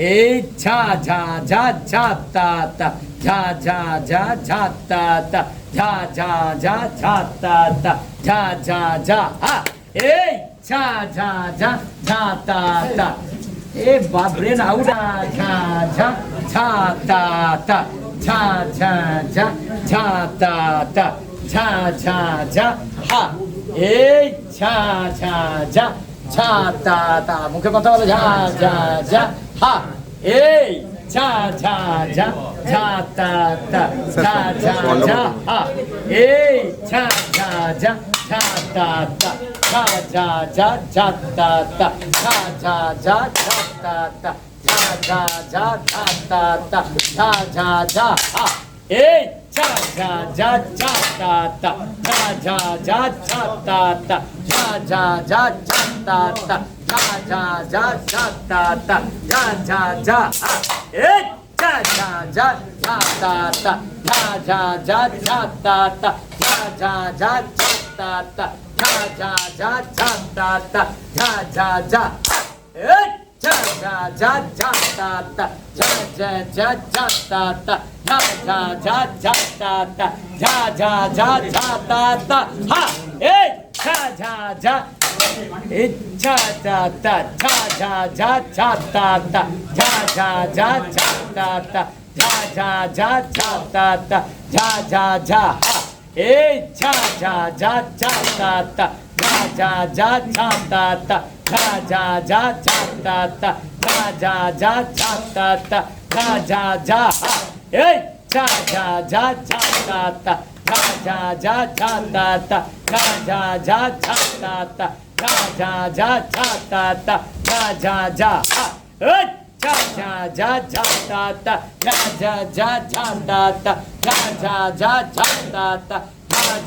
এই ঝা ঝা ঝা ঝা তা তা ঝা ঝা ঝা ঝা তা তা ঝা ঝা ঝা ঝা তা তা ঝা ঝা ঝা আ এই ঝা ঝা ঝা ঝা তা তা এ বাবরে নাউডা ঝা ঝা ঝা তা তা ঝা ঝা ঝা ঝা তা তা ঝা ঝা ঝা হা এই ঝা ঝা ঝা ঝা তা তা মুখে কথা বলো ঝা ঝা ঝা হা এই ঝা ঝা ঝা ঝা তা তা ঝা ঝা ঝা হা এই ঝা ঝা ঝা ঝা তা তা ঝা ঝা ঝা ঝা তা তা ঝা ঝা ঝা ঝা তা তা ঝা ঝা ঝা ঝা তা তা ঝা ঝা ঝা হা এই ঝা ঝা ঝা ঝা তা তা ঝা ঝা ঝা ঝা তা তা ঝা ঝা ঝা ঝা তা তা ঝা ঝা ঝা ঝা তা তা ঝা ঝা ঝা এই ঝা ঝা ঝা ঝা তা তা ঝা ঝা ঝা ঝা তা তা ঝা ঝা ঝা ঝা তা তা ঝা ঝা ঝা ঝা তা তা ঝা ঝা ঝা এই ঝা ঝা ঝা ঝা তা তা ঝা ঝা ঝা ঝা তা তা ঝা ঝা ঝা ঝা তা তা ঝা ঝা ঝা ঝা তা তা হা এই ঝা ঝা ঝা এই ঝা ঝা তা ঝা ঝা ঝা ঝা তা তা ঝা ঝা ঝা ঝা তা তা ঝা ঝা ঝা ঝা তা তা ঝা ঝা ঝা হা এই ঝা ঝা ঝা ঝা তা তা ঝা ঝা ঝা ঝা তা তা ঝা ঝা ঝা ঝা তা তা ঝা ঝা ঝা ঝা তা তা ঝা ঝা ঝা হা এই ঝা ঝা ঝা ঝা তা তা ঝা ঝা ঝা ঝা তা তা ঝা ঝা ঝা ঝা তা তা ঝা ঝা ঝা ঝা তা তা ঝা ঝা ঝা হা এই ঝা ঝা ঝা ঝা তা তা ঝা ঝা ঝা ঝা তা তা ঝা ঝা ঝা ঝা তা তা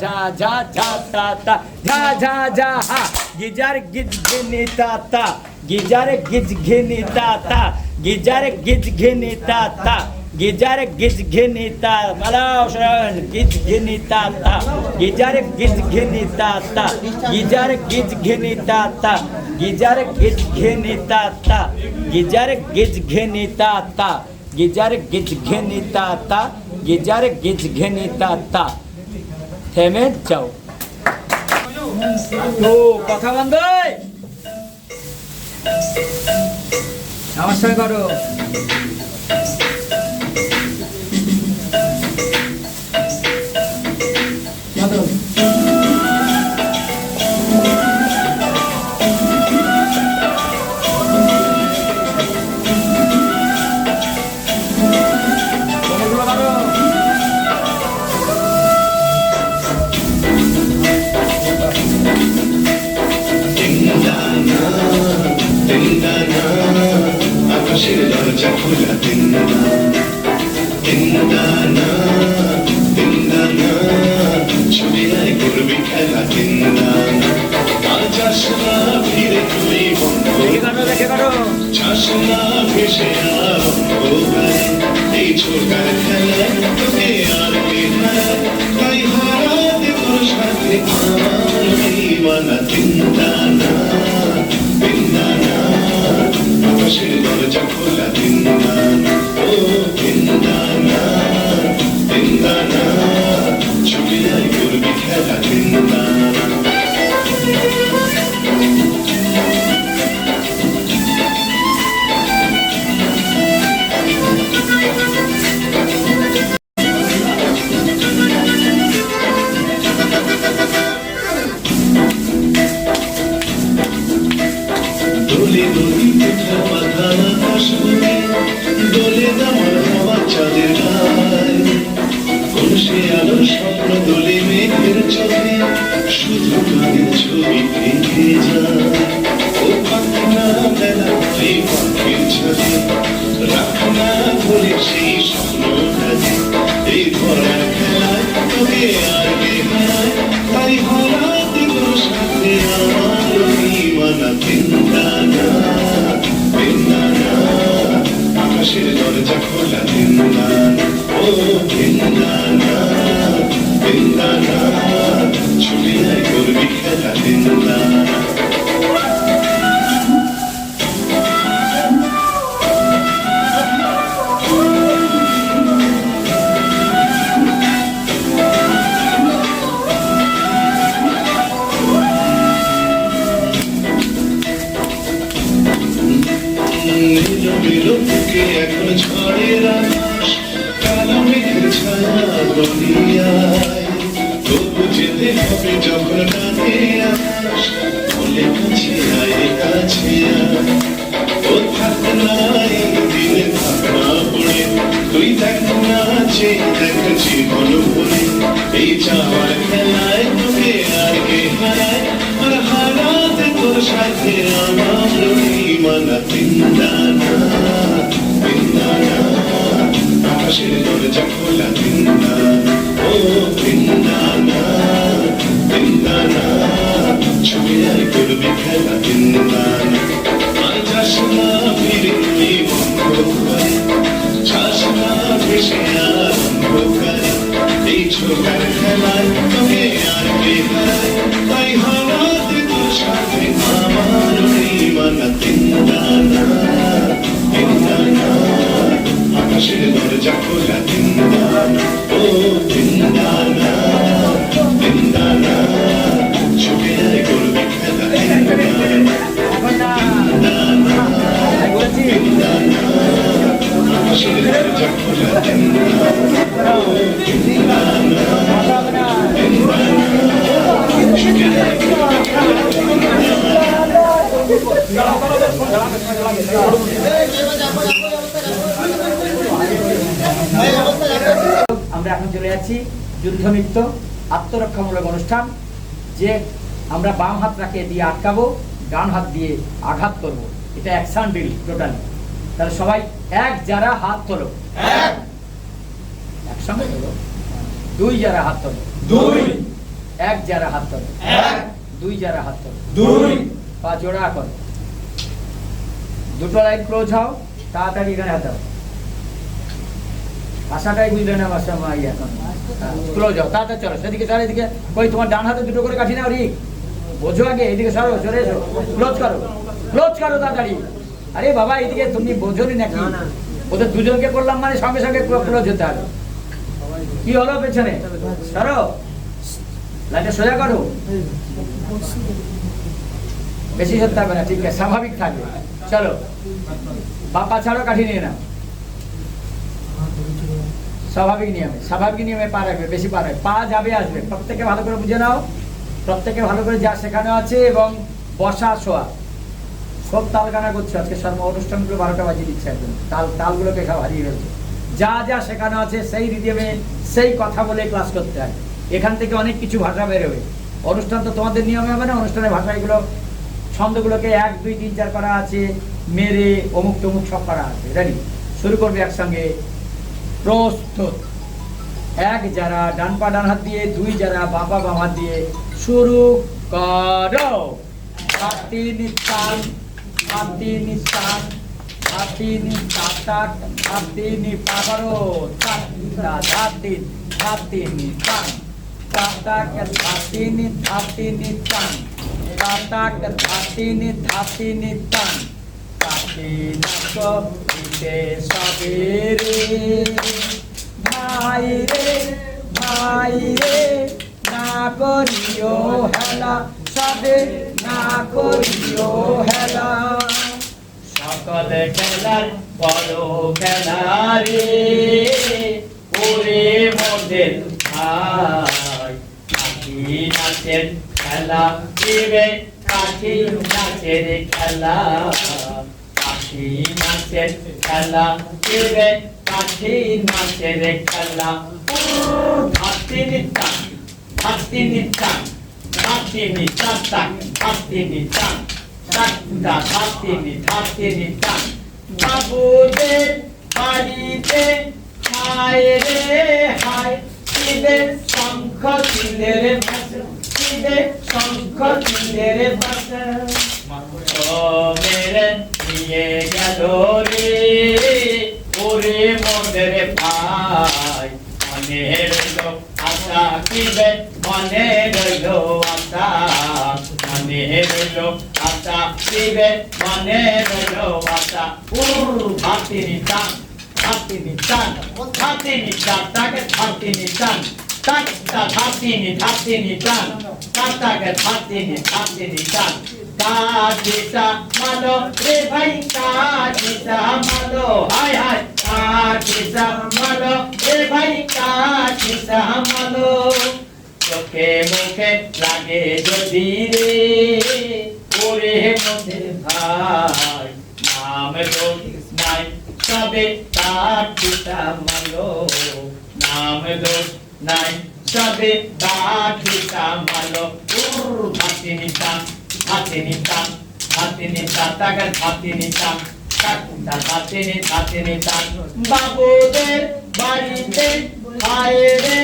ঝা ঝা ঝা তা তা ঝা ঝা ঝা হা গিজার গিজ ঘিনি তা তা গিজার গিজ ঘিনি তা তা গিজার গিজ ঘিনি তা তা গিজার গিজ ঘিনি তা মালাও শরণ গিজ ঘিনি তা তা গিজার গিজ ঘিনি তা তা গিজার গিজ ঘিনি তা তা গিজার গিজ ঘিনি তা তা গিজার গিজ ঘিনি তা তা গিজার গিজ ঘিনি তা তা গিজার গিজ ঘিনি তা তা থেমে যাও ও কথা বন্ধ নমস্কার করো আকাশের দরজা খোলা ছবি আয় করবি খেলা যাস না ফিরে তুই বন্ধ যাস না ভেসে এই ছোটার খেলা তোকে আর কে তাই হারাতে তোর সাথে মানা চিন্তা না আকাশের দরজা খোলা ও ছবি আয় করবি খেলা দোলে নদী পিঠা বাঁধা আকাশ দোলে দামার হওয়া চাঁদের গায় কোন সে আলোর স্বপ্ন দোলে মেঘের চোখে শুধু গানের ছবি থেকে যায় ও পাখি না মেলা এই পাখির ছাদে রাখ না ভুলে সেই স্বপ্নটাকে এই ভরার খেলায় তোকে আর কে হারায় তাই হারাতে তোর সাথে মানা তিনদানা তিনদানা আকাশের দরজা খোলা তিনদানা ও তিনদানা তিনদানা ছুটি নাই করবি খেলা তিনদানা নীল বুকে এখন ঝড়ের আকাশ কালো মেঘের ছায়া দুনিয়ায় তবু যেতে হবে যখন ডাকে আকাশ বলে কাছে আয় কাছে আয় ও থাক নাই দিনে থাক না পড়ে তুই দেখ নাচে দেখ জীবন ভরে এই চাওয়ার খেলায় তোকে আর কে হারায় আর হারাতে তোর সাথে আমার মানা তিনদানা তিনদানা আকাশের দরজা খোলা তিনদানা ও তিনদানা তিনদানা ছুটে আয় করবি খেলা তিনদানা আর যাস না ফিরে তুই অন্ধকারে যাস না ভেসে আর অন্ধকারে এই ছোটার খেলায় তোকে আর কে হারায় তাই হারাতে তোর সাথে আমার মানা তিনদানা তিনদানা আকাশের দরজা খোলা তিনদানা ও তিনদানা তিনদানা ছুটে আয় করবি খেলা তিনদানা তিনদানা তিনদানা আকাশের দরজা খোলা তিনদানা ও তিনদানা তিনদানা ছুটে আয় করবি খেলা তিনদানা আমরা এখন চলে যাচ্ছি যুদ্ধমিত্র আত্মরক্ষামূলক অনুষ্ঠান, যে আমরা বাম হাত রাখে দিয়ে আটকাবো, ডান হাত দিয়ে আঘাত করব। এটা অ্যাকশন ড্রিল টোটালি। তাহলে সবাই এক যারা হাত তোলো, একসঙ্গে তোলো। দুই যারা হাত তোলো, দুই। এক যারা হাত তোলো, এক। দুই যারা হাত তোলো, দুই। পা জোড়া করো, দুটো লাইন ক্লোজ হও, তাড়াতাড়ি এখানে হাত দাও। আশাটাই বুঝলে না বাসা মা এখন ক্লোজ হও, তাড়াতাড়ি চলো। সেদিকে চলো, এদিকে ওই তোমার ডান হাতে দুটো করে কাঠি নাও, রিক বোঝো আগে, এদিকে সরো, চলে এসো, ক্লোজ করো, ক্লোজ করো তাড়াতাড়ি। আরে বাবা এদিকে তুমি বোঝোনি নাকি? ওদের দুজনকে করলাম মানে সঙ্গে সঙ্গে ক্লোজ হতে হবে। কি হলো পেছনে? সরো, লাইনটা সোজা করো, বেশি সরতে হবে না, ঠিক আছে, স্বাভাবিক থাকবে। চলো, বাপা ছাড়ো, কাঠি নিয়ে নাও। স্বাভাবিক নিয়মে পা রাখবে, বেশি পা রাখবে, পা যাবে আসবে। প্রত্যেকে ভালো করে বুঝে নাও, প্রত্যেকে ভালো করে যা শেখানো আছে, এবং বসা শোয়া সব তাল গানা করছো। আজকে সর্ব অনুষ্ঠানগুলো 12টা বাজিয়ে দিচ্ছে একদম, তালগুলোকে সব হারিয়ে ফেলছে। যা যা শেখানো আছে সেই রিদিমে সেই কথা বলে ক্লাস করতে হয়। এখান থেকে অনেক কিছু ভাষা বেরোবে। অনুষ্ঠান তো তোমাদের নিয়মে হবে না, অনুষ্ঠানের ভাষা এগুলো ছন্দগুলোকে 1 2 3 4 করা আছে, মেরে অমুক তমুক সব করা আছে। রেডি? শুরু করবে একসঙ্গে, প্রস্তুত। এক যারা ডান পা ডান হাত দিয়ে, দুই যারা বাম পা বাম হাত দিয়ে, শুরু করো। হাতি নিতান, হাতি নিতান, হাতি নিতান, হাতি নি পাগরো, চাটা হাতি, হাতি নিতান, চাটা হাতি নিতান, চাটা হাতি নিতান, কাটি নাকো দিতে সবেরে, ভাই রে না করিও হেলা, সবে না করিও হেলা। সকল খেলার বড় খেলা রে, ওরে মোদের ভাই। কাঠি নাচের খেলা দিবে, কাঠি নাচের খেলা, কাঠি নাচের খেলা দিবে, কাঠি নাচের খেলা। হাতি নিতান, হাতি নিতান, হাতি নিতান, হাতি নিতান, হাতি নিতান। বাবুদের বাড়িতে হায় রে হায়, শিবের শঙ্খ চিলের ভাষা, শিবের শঙ্খ চিলের ভাষা। মোদের ভাই মনে রইল আশা কিবে মনে রইল আশা মনে রইল আশা কিবে মনে রইল আশা হাতিনি টান হাতিনি টান হাতিনি টান তাকে হাতিনি টান টাকটা হাতিনি টান টাকে হাতিনি টান কাজিটা মালো রে ভাই কাজিটা মালো হায় হায় কাজিটা মালো রে ভাই কাজিটা মালো চোখে মুখে লাগে যদি রে ওরে মোদের ভাই নাম দোষ নাই সবে কাজিটা মালো নাম দোষ নাই সবে কাজিটা মালো হাতিনি টান হাতিনি টান তাকে হাতিনি টান হাতিনি টান বাবুদের বাড়িতে হায় রে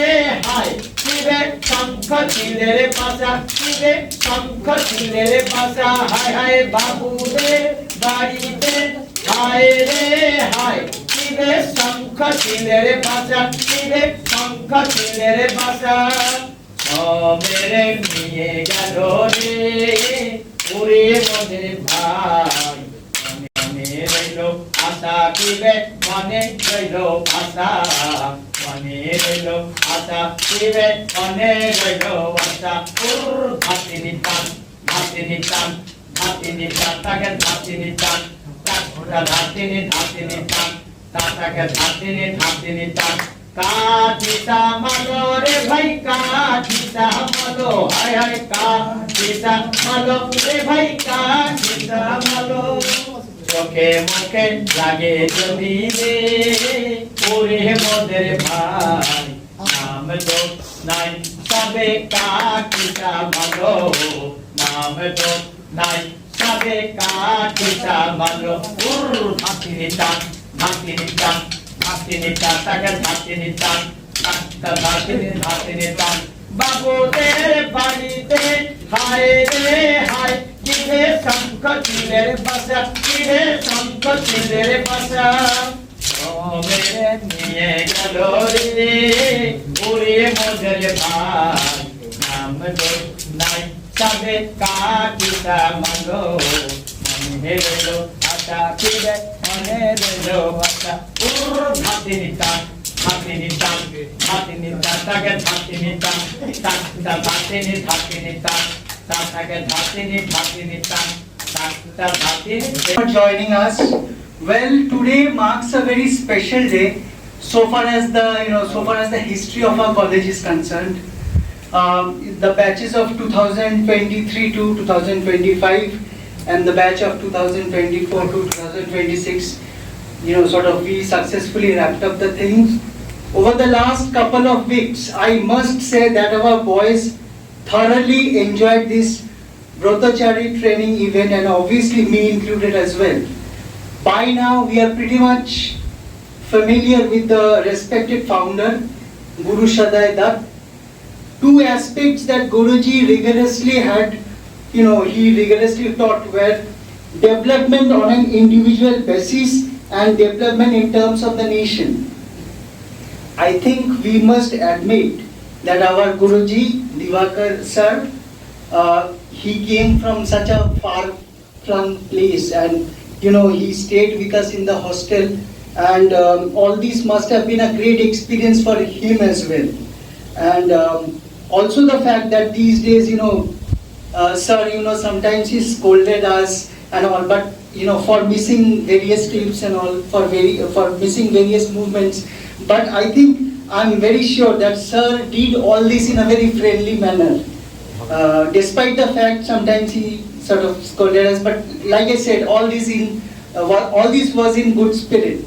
হায় শিবে শঙ্খ চিলের পাশা শিবে শঙ্খ চিলের পাশা হায় হায় বাবুদের বাড়িতে হায় রে হায় শিবে শঙ্খ চিলের পাশা শিবে শঙ্খ চিলের পাশা মেরে নিয়ে গেল রে ওরে মোদের ভাই মনে রইল আশা কিবে মনে রইল আশা মনে রইল আশা কিবে মনে রইল আশা হাতিনি টান তাকে হাতিনি টান হাতিনি টান তাকে হাতিনি টান কাজিটা মালো রে ভাই কাজিটা মালো হায় হায় কাজিটা মালো রে ভাই কাজিটা মালো চোখে মুখে লাগে যদি রে ওরে মোদের ভাই নাম দোষ নাই সবে কাজিটা মালো নাম দোষ নাই সবে কাজিটা মালো হাতিনি টান হাতিনি টান তাকে হাতিনি টান হাতিনি টান বাবুদের বাড়িতে হায় রে হায় কিরে শঙ্খ চিলের বাসা কিরে শঙ্খ চিলের বাসা মেরে নিয়ে গেল রে ওরে মোদের ভাই নাম দোষ নাই সবে কাজিটা মালো মনে রইল আশা কিরে মনে রইল আশা হাতিনি টান তাকে হাতিনি টান হাতিনি টান তাকে হাতিনি টান for joining us. Well, today marks a very special day so far as the history of our college is concerned. The batches of 2023 to 2025 and the batch of 2024 to 2026, we successfully wrapped up the things. Over the last couple of weeks, I must say that our boys thoroughly enjoyed this Brotachari training event, and obviously me included as well. By now, we are pretty much familiar with the respected founder, Guru Shadai Dutt. Two aspects that Guruji rigorously he rigorously taught were development on an individual basis and development in terms of the nation. I think we must admit that our Guruji, Divakar sir, he came from such a far-flung place, and he stayed with us in the hostel, and all these must have been a great experience for him as well. And also the fact that these days, sir, sometimes he scolded us and all, but for missing various clips and all, for missing various movements. But I think I'm very sure that sir did all this in a very friendly manner. Despite the fact sometimes he sort of scolded us, but like I said, all this was in good spirit.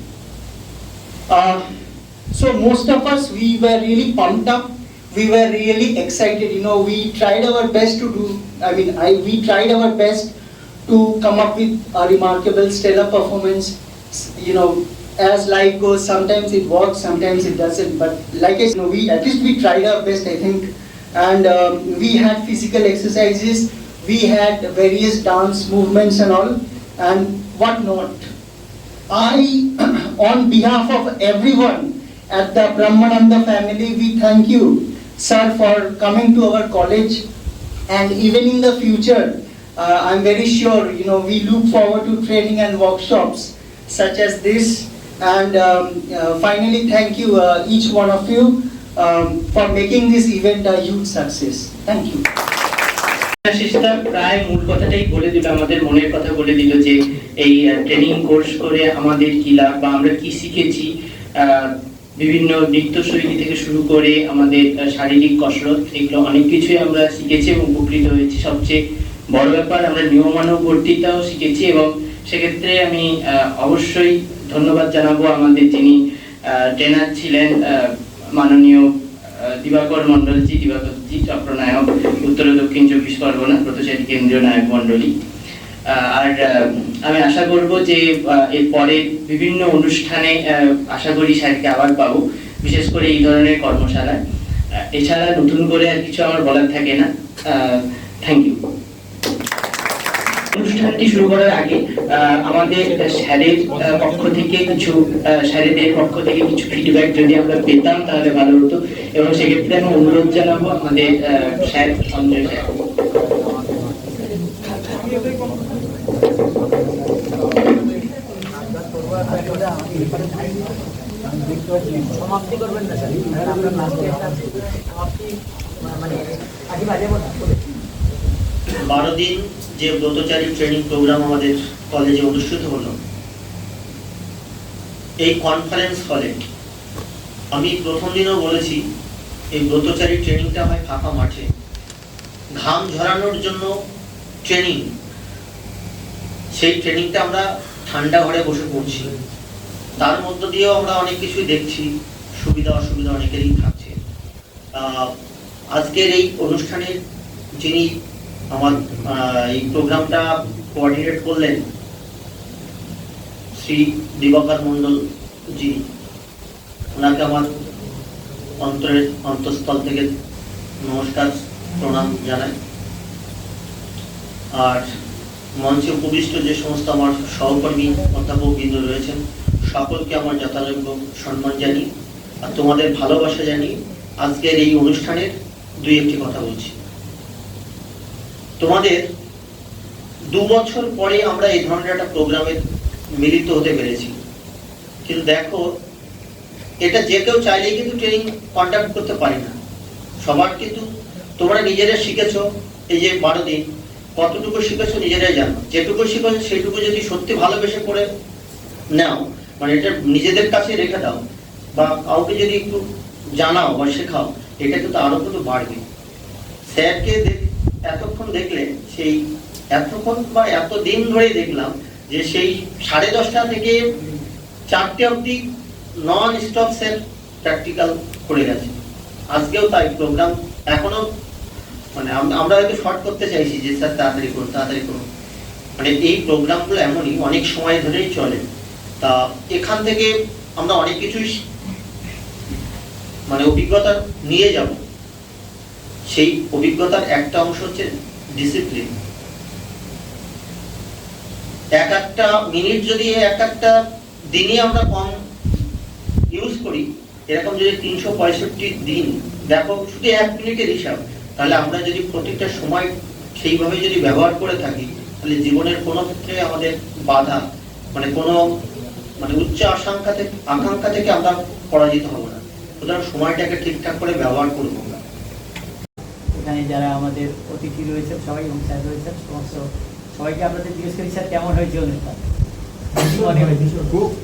So most of us, we were really pumped up. We were really excited. We tried our best we tried our best to come up with a remarkable, stellar performance. As life goes, sometimes it works, sometimes it doesn't. But like I said, we tried our best, I think. And we had physical exercises, we had various dance movements and all, and what not. I on behalf of everyone at the Brahmananda family, we thank you, sir, for coming to our college. And even in the future, I'm very sure, we look forward to training and workshops such as this. And finally, thank you, each one of you, for making this event a huge success. Thank you. আশিসদা প্রায় মূল কথাটাই বলে দিল, আমাদের মনের কথা বলে দিল যে এই ট্রেনিং কোর্স করে আমাদের কি লাভ বা আমরা কি শিখেছি। বিভিন্ন নৃত্য শৈলী থেকে শুরু করে আমাদের শারীরিক কসরত, এগুলো অনেক কিছুই আমরা শিখেছি এবং উপকৃত হয়েছি। সবচেয়ে বড় ব্যাপার আমরা নিয়মানুবর্তিতাও শিখেছি এবং সেক্ষেত্রে আমি অবশ্যই ধন্যবাদ জানাবো আমাদের যিনি ট্রেনার ছিলেন, মাননীয় দিবাকর মন্ডলজি, দিবাকরজি চক্রনায়ক, উত্তর ও দক্ষিণ 24 পরগনা ব্রতচারী কেন্দ্রীয় নায়ক মন্ডলী। আর আমি আশা করব যে এরপরে বিভিন্ন অনুষ্ঠানে আশা করি স্যারকে আবার পাবো, বিশেষ করে এই ধরনের কর্মশালায়। এছাড়া নতুন করে আর কিছু আমার বলার থাকে না। Thank you. অনুষ্ঠানটি শুরু করার আগে আমাদের স্যারের পক্ষ থেকে স্যারেদের পক্ষ থেকে কিছু ফিডব্যাক যদি আমরা পেতাম তাহলে ভালো হতো, এবং সেক্ষেত্রে আমি অনুরোধ জানাবো আমাদের স্যার সঞ্জয় স্যার। সমাপ্তি করবেন না স্যার, আপনার লাস্টে একটা সমাপ্তি মানে আগে বাজে বলতে 12 দিন যে ব্রতচারী ট্রেনিং প্রোগ্রাম আমাদের কলেজে অনুষ্ঠিত হলো, এই কনফারেন্স হলে আমি প্রথম দিনও বলেছি এই ব্রতচারী ট্রেনিংটা হয় ফাঁকা মাঠে, ঘাম ঝরানোর জন্য ট্রেনিং। সেই ট্রেনিংটা আমরা ঠান্ডা ঘরে বসে করছি, তার মধ্য দিয়েও আমরা অনেক কিছুই দেখছি, সুবিধা অসুবিধা অনেকেরই থাকছে। আজকের এই অনুষ্ঠানের যিনি আমার এই প্রোগ্রামটা কোঅর্ডিনেট করলেন শ্রী দিবাকর মন্ডল জি, ওনাকে আমার অন্তঃস্থল থেকে নমস্কার প্রণাম জানাই। আর মঞ্চে উপবিষ্ট যে সমস্ত আমার সহকর্মী অধ্যাপক বৃন্দ রয়েছেন, সকলকে আমার যথাযোগ্য সম্মান জানি আর তোমাদের ভালোবাসা জানি। আজকের এই অনুষ্ঠানের 2-1টি কথা বলছি। তোমাদের 2 বছর পরে আমরা এই ধরনের একটা প্রোগ্রামে মিলিত হতে পেরেছি, কিন্তু দেখো এটা যে কেউ চাইলেই কিন্তু ট্রেনিং কন্ডাক্ট করতে পারি না। সবার কিন্তু তোমরা নিজেরা শিখেছো, এই যে 12 দিন কতটুকু শিখেছো নিজেরাই জানো। যেটুকু শিখেছো সেইটুকু যদি সত্যি ভালোবেসে করে নাও, মানে এটা নিজেদের কাছে রেখে দাও বা কাউকে যদি একটু জানাও বা শেখাও, এটা কিন্তু আরো কিন্তু বাড়বে। স্যারকে এতক্ষণ দেখলে, সেই এতক্ষণ বা এতদিন ধরে দেখলাম যে সেই 10:30 থেকে 4টে অবধি নন স্টপ স্যার প্র্যাকটিক্যাল করে গেছে। আজকেও তাই প্রোগ্রাম এখনো, মানে আমরা হয়তো শর্ট করতে চাইছি যে স্যার তাড়াতাড়ি করুন, মানে এই প্রোগ্রামগুলো এমনই অনেক সময় ধরেই চলে। তা এখান থেকে আমরা অনেক কিছুই মানে অভিজ্ঞতা নিয়ে যাব। সেই অভিজ্ঞতার একটা অংশ হচ্ছে ডিসিপ্লিন। একটা মিনিট যদি একটা দিনে আমরা কম ইউজ করি, এরকম যদি 365 দিন দেখো, শুধু 1 মিনিটের হিসাব, তাহলে আমরা যদি প্রত্যেকটা সময় সেইভাবে যদি ব্যবহার করে থাকি, তাহলে জীবনের কোনো ক্ষেত্রে আমাদের বাধা মানে কোনো মানে উচ্চ আকাঙ্ক্ষা থেকে আমরা পরাজিত হব না। সুতরাং সময়টাকে ঠিকঠাক করে ব্যবহার করবো। এখানে যারা আমাদের অতিথি রয়েছেন সবাই এবং স্যার রয়েছেন, সমস্ত সবাইকে আপনাদের জিজ্ঞেস করি স্যার কেমন হয়েছে অনুষ্ঠান?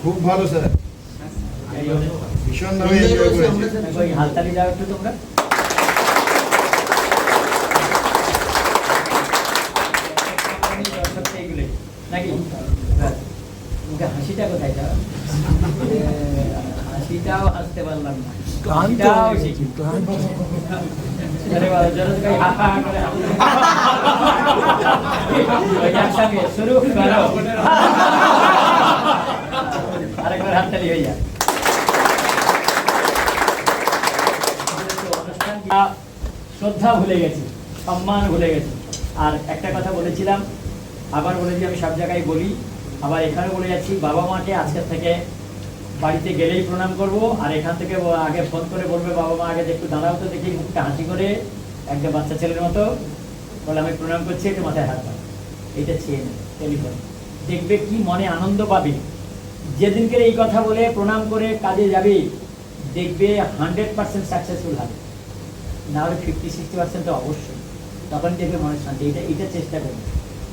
খুব ভালো স্যার, ভীষণ ভাবে এনজয় করেছি। হাততালি দাও একটু তোমরা। নাকি মুখে হাসিটা কোথায় যাও? হাসিটাও হাসতে পারলাম না, হাসিটাও শিখি। আরে বাবা, জোরে করে হা হা করে একসাথে শুরু করো। আরেকবার হাততালি হয়ে যায়। শ্রদ্ধা ভুলে গেছি, সম্মান ভুলে গেছি। আর একটা কথা বলেছিলাম, আবার বলেছি, আমি সব জায়গায় বলি, আবার এখানে বলে যাচ্ছি, বাবা মাকে আজকের থেকে বাড়িতে গেলেই প্রণাম করব, আর এখান থেকে আগে ফোন করে বলবে বাবা মা আগে একটু দাঁড়াও তো দেখি, মুখটা হাসি করে একটা বাচ্চা ছেলের মতো বলে আমি প্রণাম করছি, একটু মাথায় হাত দাও, এইটা চেয়ে নেবে টেলিফোন। দেখবে কি মনে আনন্দ পাবে। যেদিনকে এই কথা বলে প্রণাম করে কাজে যাবে, দেখবে 100% সাকসেসফুল হবে, না হলে 50-60% তো অবশ্যই। তখন দেখবে মনে শান্তি। এটা চেষ্টা করবে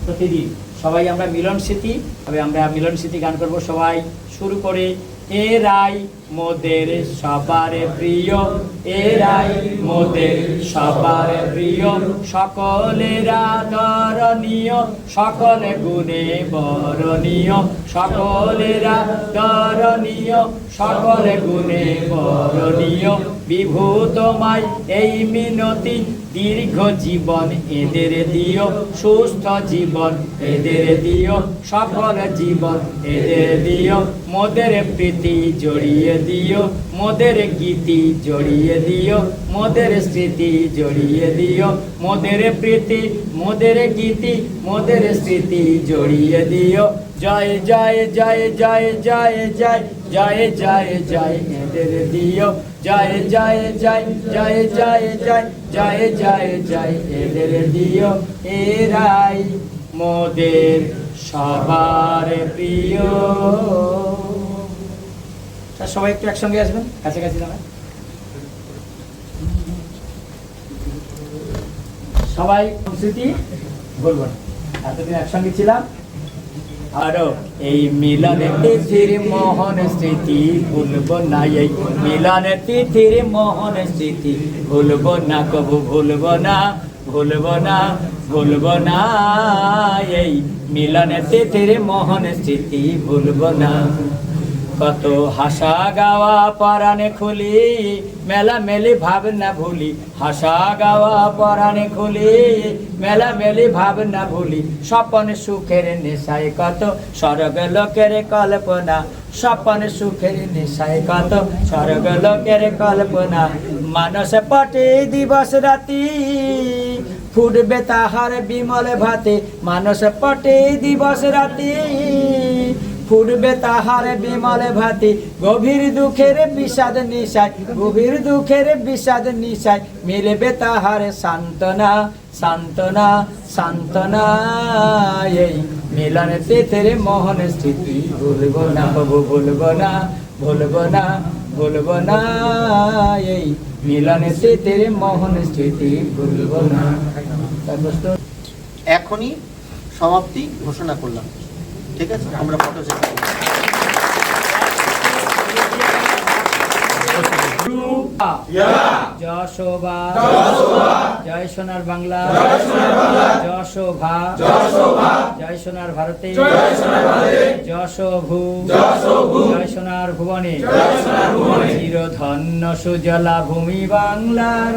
প্রতিদিন। সবাই আমরা মিলন স্মৃতি, তবে আমরা মিলন স্মৃতি গান করব সবাই শুরু করে। এরাই মোদের সবার প্রিয়, এরাই মোদের সবার প্রিয়, সকলের আদরণীয়, সকলে গুণে বরণীয়, সকলের আদরণীয়, সকলে গুণে বরণীয়, বিভূতময় এই মিনতি, দীর্ঘ জীবন এদের দিও, সুস্থ জীবন এদের দিও, সফল জীবন এদের দিও, মোদের প্রীতি জড়িয়ে দিও, মোদের গীতি জড়িয়ে দিও, মোদের স্মৃতি জড়িয়ে দিও, মোদের প্রীতি, মোদের গীতি, মোদের স্মৃতি জড়িয়ে দিও। জয় জয় জয় জয় জয় জয় জয় জয় জয় এদের দিও, জয় জয় জয় জয় জয় জয় জয় জয় জয় এদের দিও, এরাই মোদের সবার প্রিয়। সবাই একটু একসঙ্গে আসবেন, কাছাকাছি দাঁড়ান। সবাই স্মৃতি বলবো না, এতদিন একসঙ্গে ছিলাম। আরো এই মিলনে তিথির মোহন স্মৃতি ভুলবো না, এই মিলনে তিথির মোহন স্মৃতি ভুলবো না, কবু ভুলবো না, ভুলবো না, ভুলবো না, এই মিলনে তিথির মোহন স্মৃতি ভুলবো না। কত হাসা গাওয়া পরাণে খুলি, মেলা মেলি ভাবনা ভুলি, হাসা গাওয়া পরাণে খুলি, মেলা মেলি ভাবনা ভুলি, স্বপন সুখের নেশায় কত স্বর্গ লোকের কল্পনা, স্বপন সুখের নেশায় কত স্বর্গ লোকের কল্পনা, মানস পটে দিবস রাতি ফুটবে তাহার বিমল ভাতে, মানস পটে দিবস রাতি ফুটবে তাহার বিমল ভাতি, গভীর দুঃখের বিষাদ নিশায়, গভীর দুঃখের বিষাদ নিশায়, মিলবে তাহার সান্ত্বনা, সান্ত্বনা, সান্ত্বনা, এই মিলন তিথির মোহন স্মৃতি ভুলবো না, কবু ভুলবো না, ভুলবো না, ভুলবো না, এই মিলন তিথির মোহন স্মৃতি ভুলবো না। এখনই সমাপ্তি ঘোষণা করলাম, ঠিক আছে? আমরা ফটো সেশন যশোভা, জয় সোনার বাংলা, যশোভা, জয় সোনার ভারতে, যশোভূ, জয় সোনার ভুবনে, চিরধন্য সুজলা ভূমি বাংলার,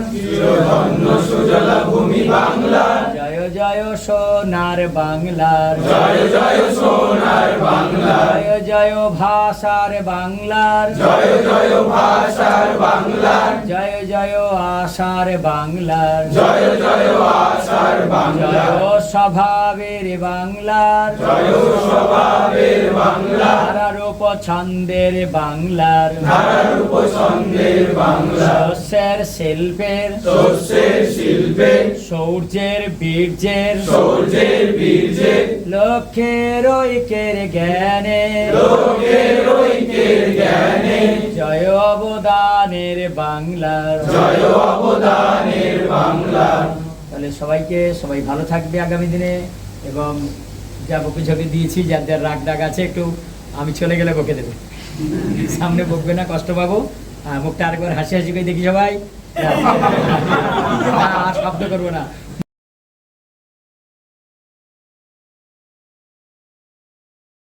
জয় জয় সোনার বাংলার, জয় জয় সোনার বাংলার, জয় জয় ভাষার বাংলার, জয় জয় ভাষার বাংলার, জয় জয় আশার বাংলার, জয় জয় আশার বাংলার, জয় স্বভাবের বাংলার, জয় স্বভাবের বাংলার, ধারারূপ ছন্দের বাংলার, ধারারূপ ছন্দের বাংলার, শস্যের শিল্পের, শস্যের শিল্পের, সূর্যের বীর্যের, সূর্যের বীর্যের, লক্ষ্যের ঐক্যের জ্ঞানে, লক্ষ্যের ঐক্যের জ্ঞানে, জয় অবদানের বাংলার, জয় অবদানের বাংলার। তাহলে সবাই ভালো থাকবে আগামী দিনে, এবং যা বকে ঝকে দিয়েছি, যাদের রাগ ডাক আছে একটু আমি চলে গেলে বকে দেবে, সামনে বকবে না, কষ্ট পাবো। মুখটা আরেকবার হাসি হাসি করে দেখি সবাই, আর শব্দ করবো না।